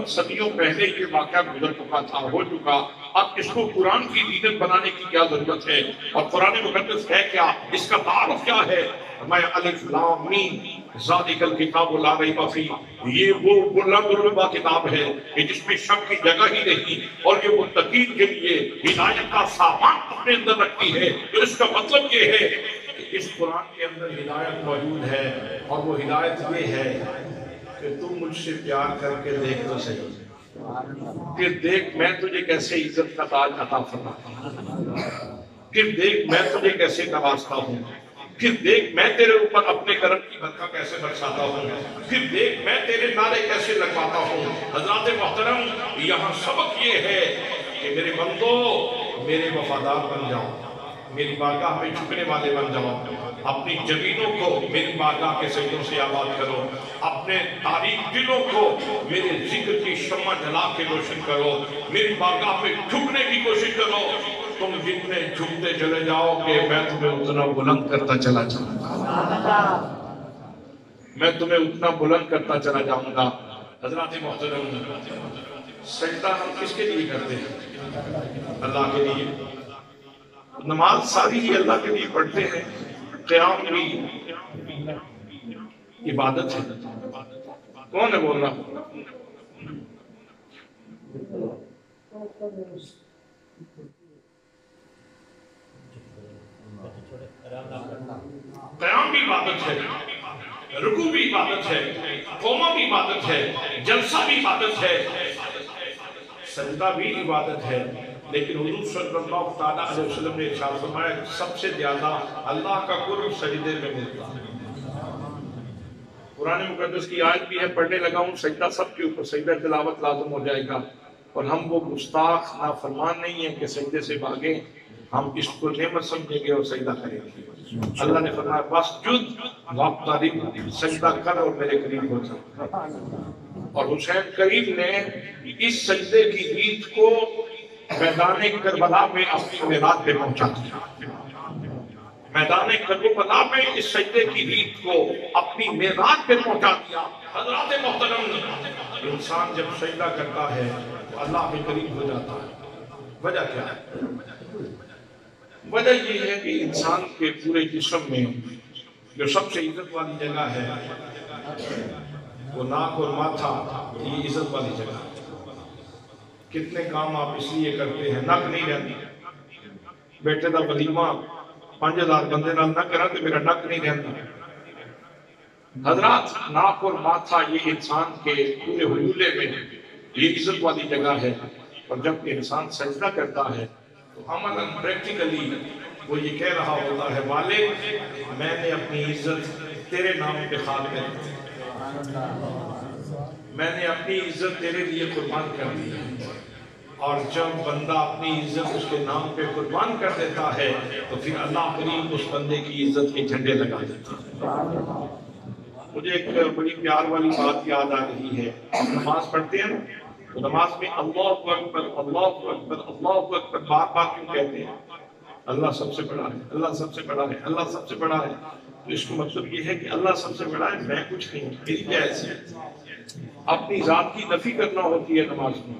S1: صدیوں پہلے یہ واقعہ گزر چکا تھا، ہو چکا، اب اس کو قرآن کی دینت بنانے کی کیا ضرورت ہے؟ اور قرآن مقدس ہے کیا؟ اس کا تعارف کیا ہے؟ میں الف لام میم ذالک الکتاب لا ریب فیہ، یہ وہ بلند رتبہ کتاب ہے کہ جس میں شک کی جگہ ہی نہیں، اور یہ متقین کے لیے ہدایت کا سامان اپنے اندر رکھتی ہے۔ تو اس کا مطلب یہ ہے کہ اس قرآن کے اندر ہدایت موجود ہے، اور وہ ہدایت یہ ہے کہ تم مجھ سے پیار کر کے دیکھ تو صحیح، پھر دیکھ میں تجھے کیسے عزت کا تاج عطا فرماتا ہوں، پھر دیکھ میں تجھے کیسے نوازتا ہوں، پھر دیکھ میں تیرے اوپر اپنے کرم کی برکت کیسے برساتا ہوں، پھر دیکھ میں تیرے نعرے کیسے لگواتا ہوں۔ حضرات محترم، یہاں سبق یہ ہے کہ میرے بندو میرے وفادار بن جاؤ، میری بارگاہ میں جھکنے والے بن جاؤ، اپنی زمینوں کو میری بارگاہ کے سجدوں سے آباد کرو، اپنے تاریک دلوں کو میرے ذکر کی شمع جلا کے روشن کرو، میری بارگاہ میں جھکنے کی کوشش کرو۔ تم جتنے جھکتے چلے جاؤ کہ میں تمہیں اتنا بلند کرتا چلا جاؤں گا، میں تمہیں اتنا بلند کرتا چلا جاؤں گا۔ حضرات محترم، سجدہ ہم کس کے لیے کرتے ہیں؟ اللہ کے لیے۔ نماز ساری ہی اللہ کے لیے پڑھتے ہیں، قیام بھی عبادت ہے۔ کون ہے بول رہا؟ قیام بھی عبادت ہے، رکوع بھی عبادت ہے، قومہ بھی عبادت ہے، جلسہ بھی عبادت ہے، سجدہ بھی عبادت ہے۔ لیکن حضور صلی اللہ تعالیٰ علیہ وسلم نے ارشاد فرمایا سب سے زیادہ اللہ کا قرب سجدے میں ملتا ہے۔ قرآن مقدس کی آیت بھی ہے، پڑھنے لگا ہوں سجدہ سب کے اوپر، سجدہ تلاوت لازم ہو جائے گا، اور ہم وہ گستاخ نافرمان نہیں ہیں کہ سجدے سے بھاگیں، ہم اس کو نعمت سمجھیں گے اور سجدہ کریں گے۔ اللہ نے فرمایا واسجد واقترب، سجدہ کر اور میرے قریب ہو جا۔ اور حسین کریم نے اس سجدے کی گیت کو میدان کربلا میں اپنی معراج پہ پہنچا دیا۔ میدان کربلا میں اس سجدے کی ریت کو اپنی معراج پہ پہنچا دیا۔ حضرات محترم، انسان جب سجدہ کرتا ہے تو اللہ کے قریب ہو جاتا ہے۔ وجہ کیا ہے؟ وجہ یہ ہے کہ انسان کے پورے جسم میں جو سب سے عزت والی جگہ ہے وہ ناک اور ماتھا، یہ عزت والی جگہ ہے۔ کتنے کام آپ اس لیے کرتے ہیں، نک نہیں رہتا، بیٹے دا ولیمہ 5000 بندے نال نہ کرا تو میرا نک نہیں رہتا۔ حضرات، ناک اور ماتھا یہ انسان کے پورے حجولے میں یہ عزت والی جگہ ہے، اور جب انسان سجدہ کرتا ہے تو عملاً پریکٹیکلی وہ یہ کہہ رہا ہوتا ہے والد میں نے اپنی عزت تیرے نام پہ خال کر دی، میں نے اپنی عزت تیرے لیے قربان کر دی۔ اور جب بندہ اپنی عزت اس کے نام پہ قربان کر دیتا ہے تو پھر اللہ کریم اس بندے کی عزت کے جھنڈے لگا دیتا ہے۔ مجھے ایک بڑی پیار والی بات یاد آ رہی ہے، نماز پڑھتے ہیں تو نماز میں اللہ اکبر اللہ اکبر اللہ اکبر بار بار کیوں کہتے ہیں؟ اللہ سب سے بڑا ہے، اللہ سب سے بڑا ہے، اللہ سب سے بڑا ہے۔ تو اس کا مطلب یہ ہے کہ اللہ سب سے بڑا ہے، میں کچھ نہیں، میری کیا حیثیت؟ اپنی ذات کی نفی کرنا ہوتی ہے نماز میں،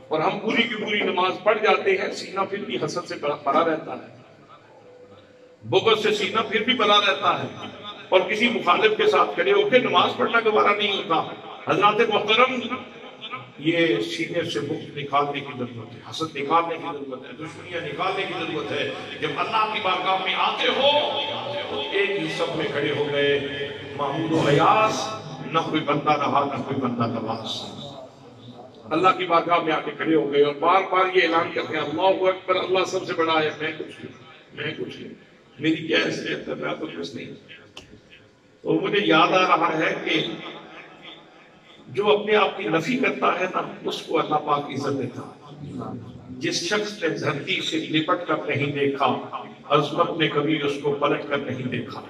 S1: اور ہم پوری کی پوری نماز پڑھ جاتے ہیں، سینہ پھر بھی حسد سے بھرا رہتا ہے، بغض سے سینہ پھر بھی بھرا رہتا ہے، اور کسی مخالف کے ساتھ کھڑے ہو کے نماز پڑھنا گوارا نہیں ہوتا۔ حضرات محترم، یہ سینے سے بغض نکالنے کی ضرورت ہے، حسد نکالنے کی ضرورت ہے، دشمنیاں نکالنے کی ضرورت ہے۔ جب اللہ کی بارگاہ میں آتے ہو تو ایک ہی سب میں کھڑے ہو گئے، محمود و ایاز، نہ کوئی بندہ رہا نہ کوئی بندہ نواز، اللہ کی بارگاہ میں آ کے کھڑے ہو گئے اور بار بار یہ اعلان کرتے ہیں اللہ اکبر اللہ سب سے بڑا ہے، میں کچھ نہیں، میری کیا حیثیت ہے، میں تو کچھ نہیں۔ تو مجھے یاد آ رہا ہے کہ جو اپنے آپ کی نفی کرتا ہے نا اس کو اللہ پاک عزت دیتا ہے۔ جس شخص نے دھرتی سے لپٹ کر نہیں دیکھا، عظمت نے کبھی اس کو پلٹ کر نہیں دیکھا۔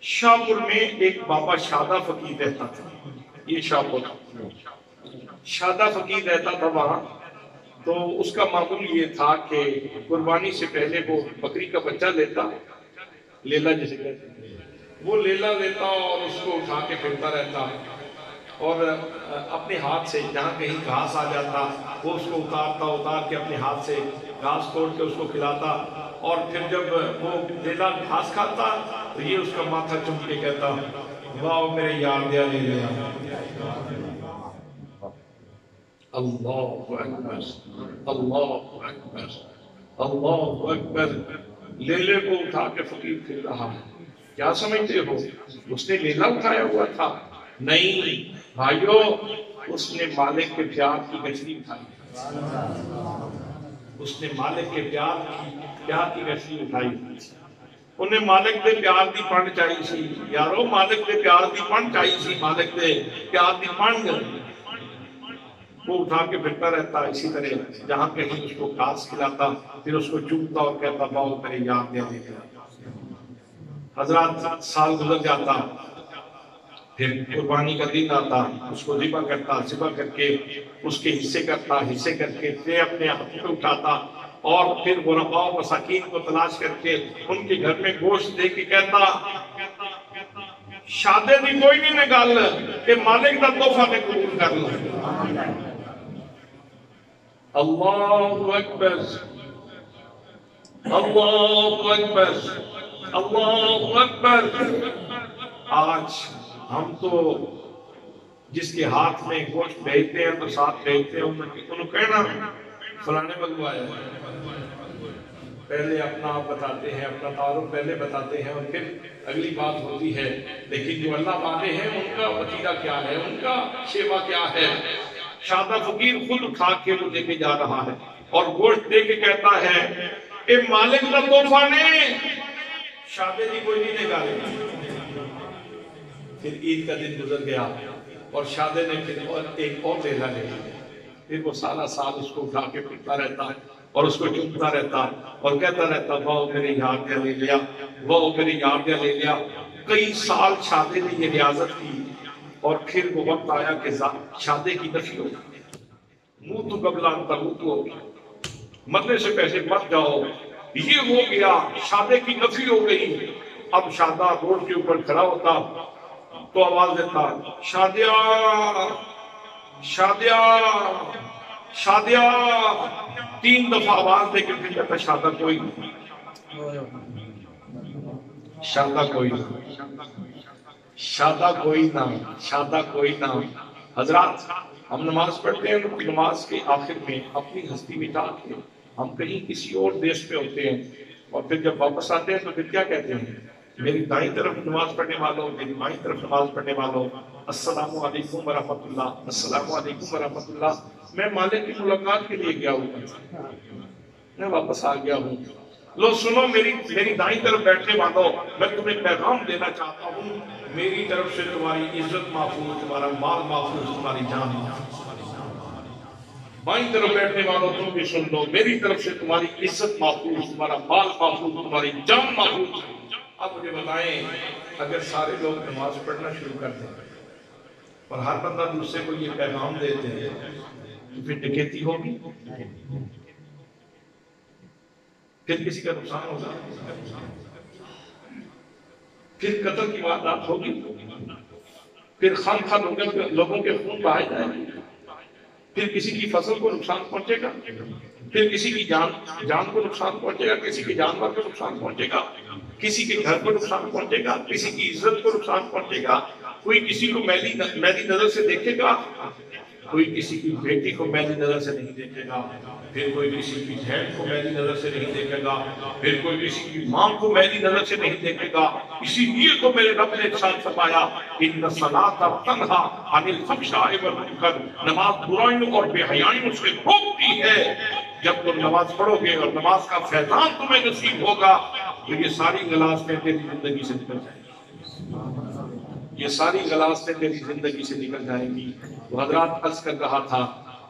S1: شاہپور میں ایک بابا شادہ فقیر رہتا تھا، یہ شاہپور شادہ فقیر رہتا تھا وہاں، تو اس کا معمول یہ تھا کہ قربانی سے پہلے وہ بکری کا بچہ لیتا، لیلا جسے کہتے ہیں، وہ لیلا لیتا اور اس کو اٹھا کے پھرتا رہتا، اور اپنے ہاتھ سے جہاں کہیں گھاس آ جاتا وہ اس کو اتار کے اپنے ہاتھ سے گھاس توڑ کے اس کو کھلاتا، اور پھر جب وہ لیلا گھاس کھاتا تو یہ اس کا ماتھا چوم کے کہتا واہ میرے یار دیا لے لیا۔ اللہ اکبر اللہ اکبر اللہ اکبر، لیلے کو اٹھا کے فقیر پھر رہا ہے۔ کیا سمجھتے ہو اس نے لیلا اٹھایا ہوا تھا؟ نہیں بھائیو، اس نے مالک کے پیار کی گٹھلی اٹھائی، اس نے مالک کے پیار کی گٹھلی اٹھائی۔ انہیں مالک دے پیار دی پنڈ چاہیے سی یارو، مالک دے پیار دی پنڈ چاہیے سی، مالک دے پیار دی پنڈ وہ اٹھا کے پھرتا رہتا، اسی طرح جہاں کہیں اس کو گھاس کھلاتا، پھر اس کو چومتا اور کہتا باؤ میرے یاد دے دے۔ حضرات سال گزر جاتا، پھر قربانی کا دن آتا، اس کو ذبح کرتا، ذبح کر کے اس کے حصے کرتا، حصے کر کے پھر اپنے ہاتھ پہ اٹھاتا اور پھر غرباء و مساکین کو تلاش کر کے ان کے گھر میں گوشت دے کے کہتا شادے دی کوئی نہیں نکال کہ مالک دا تحفہ نے قبول کر لیا۔ اللہ اکبر، اللہ اکبر، اللہ اکبر۔ آج ہم تو جس کے ہاتھ میں گوشت بھیجتے ہیں تو ساتھ بھیجتے ہیں، انہوں کہنا فلانے بلوایا ہے، پہلے اپنا آپ بتاتے ہیں، اپنا تعارف پہلے بتاتے ہیں اور پھر اگلی بات ہوتی ہے۔ لیکن جو اللہ والے ہیں ان کا وسیلہ کیا ہے، ان کا شیوا کیا ہے؟ شادہ فقیر خود اٹھا کے وہ لے کے جا رہا ہے اور گوشت دے کے کہتا ہے اے مالک کا تحفہ نے شادے دی کوئی نہیں نکالے۔ پھر عید کا دن گزر گیا اور شادے نے پھر ایک اور لیلا لے لیا، پھر وہ سالہ سال اس کو اٹھا کے پھرتا رہتا ہے اور اس کو چومتا رہتا اور کہتا رہتا واؤ میرے یار دیا لے لیا، واؤ میرے یار دیا لے لیا۔ کئی سال شادے نے یہ ریاضت کی اور پھر وہ وقت آیا کہ شادے کی نفی ہو گئی، منہ تو قبلان تموت ہو گیا، مرنے سے پہلے مت جاؤ، یہ ہو گیا، شادے کی نفی ہو گئی۔ اب شادہ روڈ کے اوپر کھڑا ہوتا تو آواز دیتا شادیہ شادیہ شادیہ، 3 دفعہ آواز دے کے پھر کہتا شادہ کوئی نہیں، شادہ کوئی نہ، شادہ کوئی نہ، شادہ کوئی نہ۔ حضرات ہم نماز پڑھتے ہیں، نماز کے آخر میں اپنی ہستی مٹا کے ہم کہیں کسی اور دیش میں ہوتے ہیں اور پھر جب واپس آتے ہیں تو پھر کیا کہتے ہیں؟ میری دائیں طرف نماز پڑھنے والوں، میری بائیں طرف نماز پڑھنے والوں، السلام علیکم ورحمۃ اللہ، السلام علیکم ورحمۃ اللہ۔ میں مالک کی ملاقات کے لیے گیا ہوں، میں واپس آ گیا ہوں۔ لو سنو میری دائیں طرف بیٹھنے والوں، میں تمہیں پیغام دینا چاہتا ہوں، میری طرف سے تمہاری عزت محفوظ، تمہارا مال محفوظ، تمہاری جان محفوظ۔ بائیں طرف بیٹھنے والوں تم بھی سن لو، میری طرف سے تمہاری عزت محفوظ، تمہارا مال محفوظ، تمہاری جان محفوظ۔ اب مجھے بتائیں اگر سارے لوگ نماز پڑھنا شروع کر دیں اور ہر بندہ دوسرے کو یہ پیغام دیتے ہیں تو پھر ڈکیتی ہوگی، پھر کسی کا نقصان ہوگا، پھر قتل کی واردات ہوگی، پھر خام خواہ لوگوں کے خون بہائے جائیں گے، پھر کسی کی فصل کو نقصان پہنچے گا، پھر کسی کی جان کو نقصان پہنچے گا، کسی کے جانور کو نقصان پہنچے گا، کسی کے گھر کو نقصان پہنچے گا، کسی کی عزت کو نقصان پہنچے گا، کوئی کسی کو میلی نظر سے دیکھے گا، کوئی کسی کی بیٹی کو میلی نظر سے نہیں دیکھے گا، پھر کوئی کسی کی بہن کو میلی نظر سے نہیں دیکھے گا، پھر کوئی کسی کی ماں کو میلی نظر سے نہیں دیکھے گا۔ اسی لیے تو میرے رب نے ارشاد فرمایا ان الصلاۃ تنہی عن الفحشاء والمنکر، نماز برائیوں اور بے حیائیوں سے روکتی ہے۔ جب تم نماز پڑھو گے اور نماز کا فیضان تمہیں نصیب ہوگا تو یہ ساری غلاظتیں تیری زندگی سے نکل جائیں گی، یہ ساری غلاظتیں تیری زندگی سے نکل جائیں گی۔ تو حضرات عرض کر رہا تھا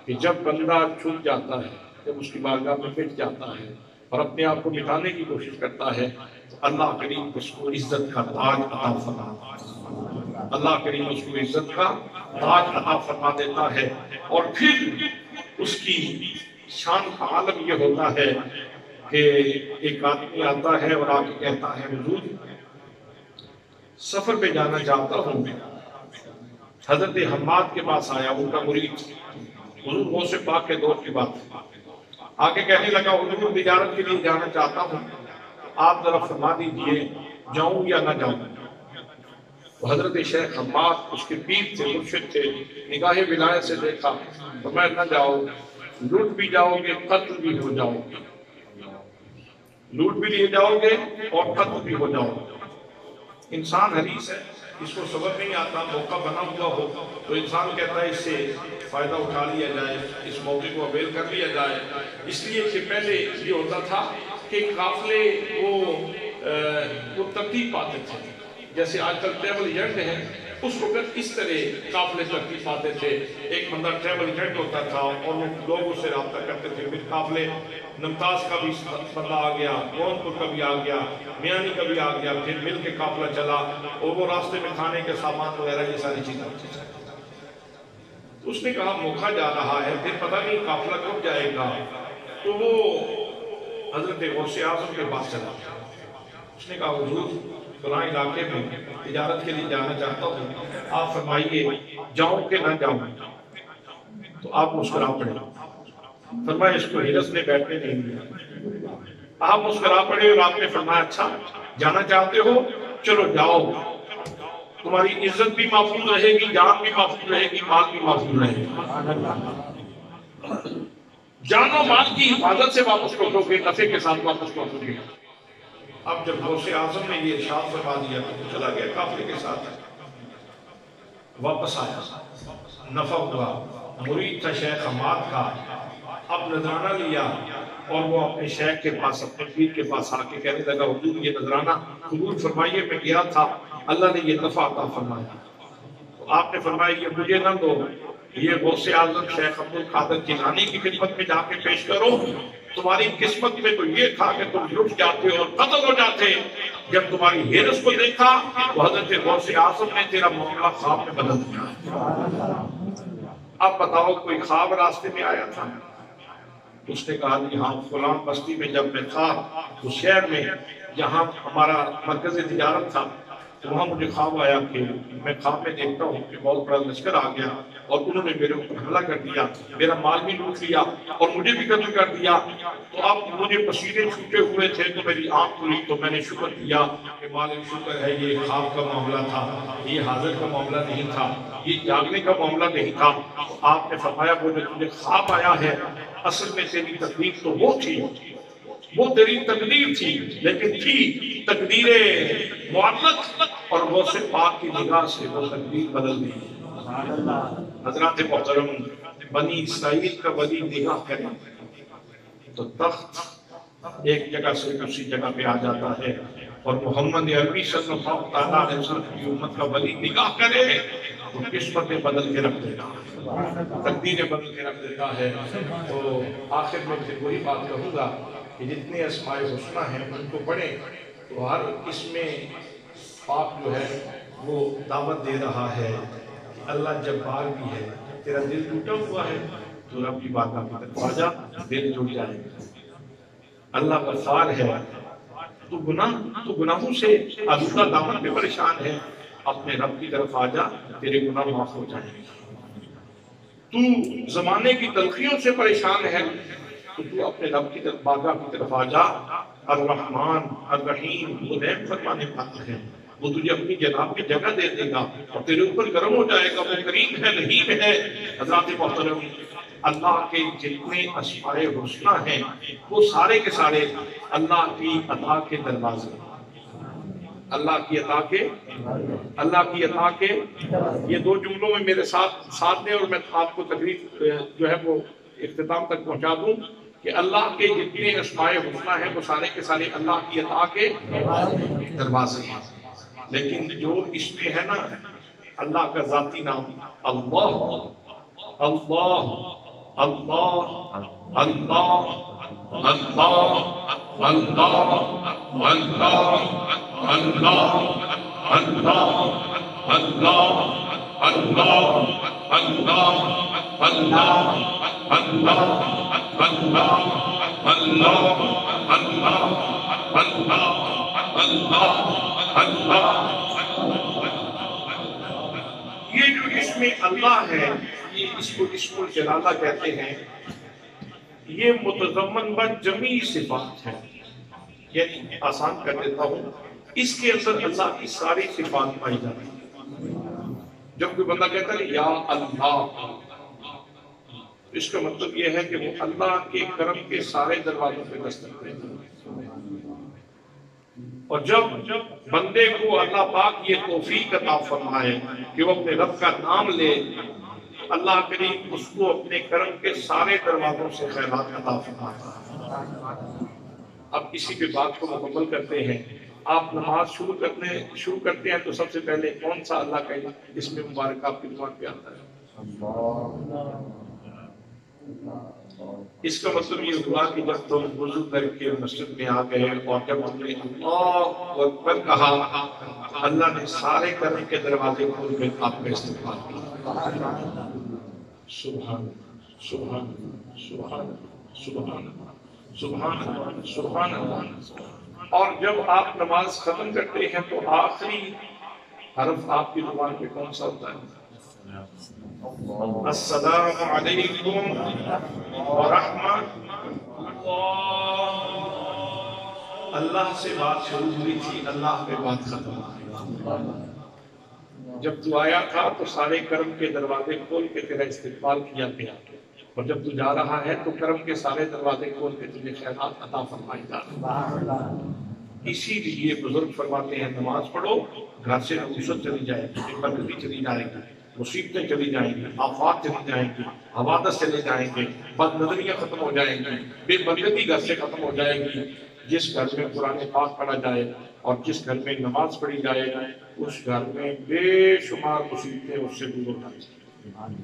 S1: کہ جب بندہ چھوٹ جاتا ہے، جب اس کی بارگاہ میں مٹ جاتا ہے اور اپنے آپ کو مٹانے کی کوشش کرتا ہے تو اللہ کریم اس کو عزت کا تاج عطا فرماتا ہے، اللہ کریم اس کو عزت کا تاج عطا فرما دیتا ہے۔ اور پھر اس کی شان کا عالم یہ ہوتا ہے کہ ایک آدمی آتا ہے اور آگے کہتا ہے حضور سفر پہ جانا چاہتا ہوں۔ حضرت حماد کے پاس آیا، ان کا مرید، حضور غوث پاک کے دور کی بات، آگے کہنے لگا حضور تجارت کے لیے جانا چاہتا ہوں، آپ ذرا فرما دیجئے جاؤں یا نہ جاؤں۔ حضرت شیخ حماد اس کے پیر تھے، مرشد تھے، نگاہ ولایت سے دیکھا، فرمایا نہ جاؤ، لوٹ بھی جاؤ گے قتل بھی ہو جاؤ گے، لوٹ بھی لیے جاؤ گے اور قتل بھی ہو جاؤ گے۔ انسان حریص ہے، اس کو صبر نہیں آتا، موقع بنا ہوا ہو تو انسان کہتا ہے اس سے فائدہ اٹھا لیا جائے، اس موقع کو اویل کر لیا جائے۔ اس لیے کہ پہلے یہ ہوتا تھا کہ قافلے وہ ترتیب پاتے تھے، جیسے آج کل ٹریول ایجنٹ ہیں اس وقت اس طرح قافلے ترتیب پاتے تھے. ایک بندہ ٹریول ایجنٹ ہوتا تھا اور لوگ اس سے رابطہ کرتے تھے. پھر قافلے نمتاز کا بھی بندہ آ گیا, گونپور کا بھی آ گیا, میانی کا بھی آ گیا, پھر مل کے قافلہ چلا اور وہ راستے میں کھانے کے سامان وغیرہ یہ ساری چیزیں. اس نے کہا موقع جا رہا ہے, پھر پتہ نہیں قافلہ کب جائے گا. تو وہ حضرت غوث اعظم کے پاس چلا. اس نے کہا حضور فلاں علاقے میں تجارت کے لیے جانا چاہتا ہوں, آپ فرمائیے جاؤں کہ نہ جاؤں. تو آپ مسکرا پڑے. فرمایا اس کو ہرس نے بیٹھنے نہیں دیا. آپ مسکرا پڑے اور آپ نے فرمایا اچھا جانا چاہتے ہو, چلو جاؤ, تمہاری عزت بھی محفوظ رہے گی, جان بھی محفوظ رہے گی, مال بھی محفوظ رہے گی. جان و مال کی حفاظت سے واپس لوٹو گے, نفع کے ساتھ واپس لوٹو گے. اب جب غوث اعظم نے یہ ارشاد فرما دیا تو چلا گیا قافلے کے ساتھ. واپس آیا, نفع ہوا. مرید تھا شیخ حماد کا, اب نذرانہ لیا اور وہ اپنے شیخ کے پاس, اپنے پیر کے پاس آ کے کہنے لگا حضور یہ نذرانہ قبول فرمائیے, میں گیا تھا اللہ نے یہ نفع عطا فرمایا. تو آپ نے فرمایا یہ مجھے نہ دو, یہ غوث اعظم شیخ عبد القادر جیلانی کی خدمت میں جا کے پیش کرو. تمہاری قسمت میں تو یہ تھا کہ تم لٹ جاتے اور قتل ہو جاتے. جب تمہاری ہرس کو دیکھا تو حضرت غوث اعظم نے تیرا معاملہ خواب میں بدل دیا. اب بتاؤ کوئی خواب راستے میں آیا تھا؟ اس نے کہا جی ہاں, فلاں بستی میں جب میں تھا اس شہر میں جہاں ہمارا مرکز تجارت تھا, تو وہاں مجھے خواب آیا کہ میں خواب میں دیکھتا ہوں کہ بہت بڑا لشکر آ گیا اور انہوں نے میرے اوپر حملہ کر دیا, میرا مال بھی لوٹ لیا اور مجھے بھی قتل کر دیا. تو اب مجھے پسینے چھوٹے ہوئے تھے تو میری آنکھ کھلی تو میں نے شکر کیا کہ مالک شکر ہے یہ خواب کا معاملہ تھا, یہ حاضر کا معاملہ نہیں تھا, یہ جاگنے کا معاملہ نہیں تھا. تو آپ نے فرمایا وہ جو تجھے خواب آیا ہے اصل میں تیری تکلیف تو وہ تھی, وہ تیری تقدیر تھی, لیکن تھی تقدیر معلق اور غوث پاک کی نگاہ سے وہ تقدیر بدل گئی. حضرات محترم, بنی اسرائیل کا ولی نگاہ کریں تو تخت ایک جگہ سے دوسری جگہ پہ آ جاتا ہے, اور محمد عربی صلی اللہ علیہ وسلم کی امت کا ولی نگاہ کرے تو قسمتیں بدل کے رکھ دیتا ہے, تقدیریں بدل کے رکھ دیتا ہے. تو آخر میں پھر وہی بات کہوں گا کہ جتنے اسماء حسنہ ہیں ان کو پڑھیں تو ہر اس میں پاک جو ہے وہ دعوت دے رہا ہے کہ اللہ جبار بھی ہے. تیرا دل ٹوٹا ہوا ہے تو رب کی بارگاہ میں تک آ جا, دل جڑ جائے گا. اللہ غفار ہے, تو گناہوں سے آلودہ دامن پہ پریشان ہے, اپنے رب کی طرف آ جا, تیرے گناہ معاف ہو جائیں گے. تو زمانے کی تلخیوں سے پریشان ہے تو تو اپنے رب کی طرف بارگاہ کی طرف آ جا. الرحمن الرحیم وہ رحم فرمانے والا ہے, وہ تجھے اپنی جناب کی جگہ دے دے گا اور تیرے اوپر گرم ہو جائے گا. وہ کریم ہے, رحیم ہے. حضرات محترم, اللہ کے جتنے اسماء حسنہ ہیں وہ سارے کے سارے اللہ کی عطا کے دروازے, اللہ کی عطا کے یہ دو جملوں میں میرے ساتھ دیں اور میں آپ کو تقریر جو ہے وہ اختتام تک پہنچا دوں کہ اللہ کے جتنے اسماء حسنہ ہیں وہ سارے کے سارے اللہ کی عطا کے دروازے ہیں. لیکن جو اس میں ہے نا اللہ کا ذاتی نام اللہ اللہ اللہ اللہ اللہ اللہ اللہ اللہ اللہ اللہ اللہ اللہ اللہ یہ جو اسم اللہ ہے یہ اس کو اسم الجلالہ کہتے ہیں. یہ متضمن جمیع صفات ہے, یعنی آسان کر دیتا ہوں, اس کے اندر اللہ کی ساری صفات پائی جاتی ہیں. جب کوئی بندہ کہتا ہے یا اللہ, اس کا مطلب یہ ہے کہ وہ اللہ کے کرم کے سارے دروازوں پہ دستک دیتا ہے. اور جب بندے کو اللہ پاک یہ توفیق عطا فرمائے کہ وہ اپنے رب کا نام لے, اللہ کریم اس کو اپنے کرم کے سارے دروازوں سے خیرات عطا فرماتا ہے. اب اسی پہ بات کو مکمل کرتے ہیں. آپ نماز شروع کرتے ہیں تو سب سے پہلے کون سا اللہ کا اس میں مبارک آپ کی زبان پہ آتا ہے؟ اس کا مطلب یہ ہوا کہ جب تم وضو کر کے مسجد میں آ گئے اور جب تم نے اللہ اکبر کہا، اللہ نے سارے کرم کے دروازے کھول کے آپ کا استقبال کیا۔ سبحان سبحان سبحان سبحان سبحان سبحان اللہ۔ اور جب آپ نماز ختم کرتے ہیں تو آخری حرف آپ کی زبان پہ کون سا ہوتا ہے؟ السلام علیکم ورحمۃ اللہ۔ اللہ سے بات شروع ہوئی تھی، اللہ پہ بات ختم ہوئی۔ جب تو آیا تھا تو سارے کرم کے دروازے کھول کے تیرا استقبال کیا گیا، اور جب تو جا رہا ہے تو کرم کے سارے دروازے کھول کے تجھے خیرات عطا فرمائی جا رہی۔ اسی لیے بزرگ فرماتے ہیں نماز پڑھو، گھر سے نحوست چلی جائے گی، برکتی چلی جائے گی، مصیبتیں چلی جائیں گی، آفات چلی جائیں گی، حوادث چلے جائیں گے، بد نظریاں ختم ہو جائیں گی، بے برکتی گھر سے ختم ہو جائے گی۔ جس گھر میں قرآن پاک پڑھا جائے اور جس گھر میں نماز پڑھی جائے اس گھر میں بے شمار مصیبتیں اس سے دور ہو جائیں۔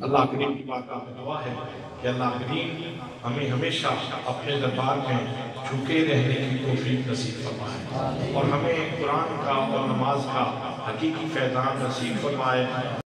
S1: اللہ کریم کی بات کا دعا ہے کہ اللہ کریم ہمیں ہمیشہ اپنے دربار میں جھکے رہنے کی توفیق نصیب فرمائے، اور ہمیں قرآن کا اور نماز کا حقیقی فیضان نصیب فرمائے۔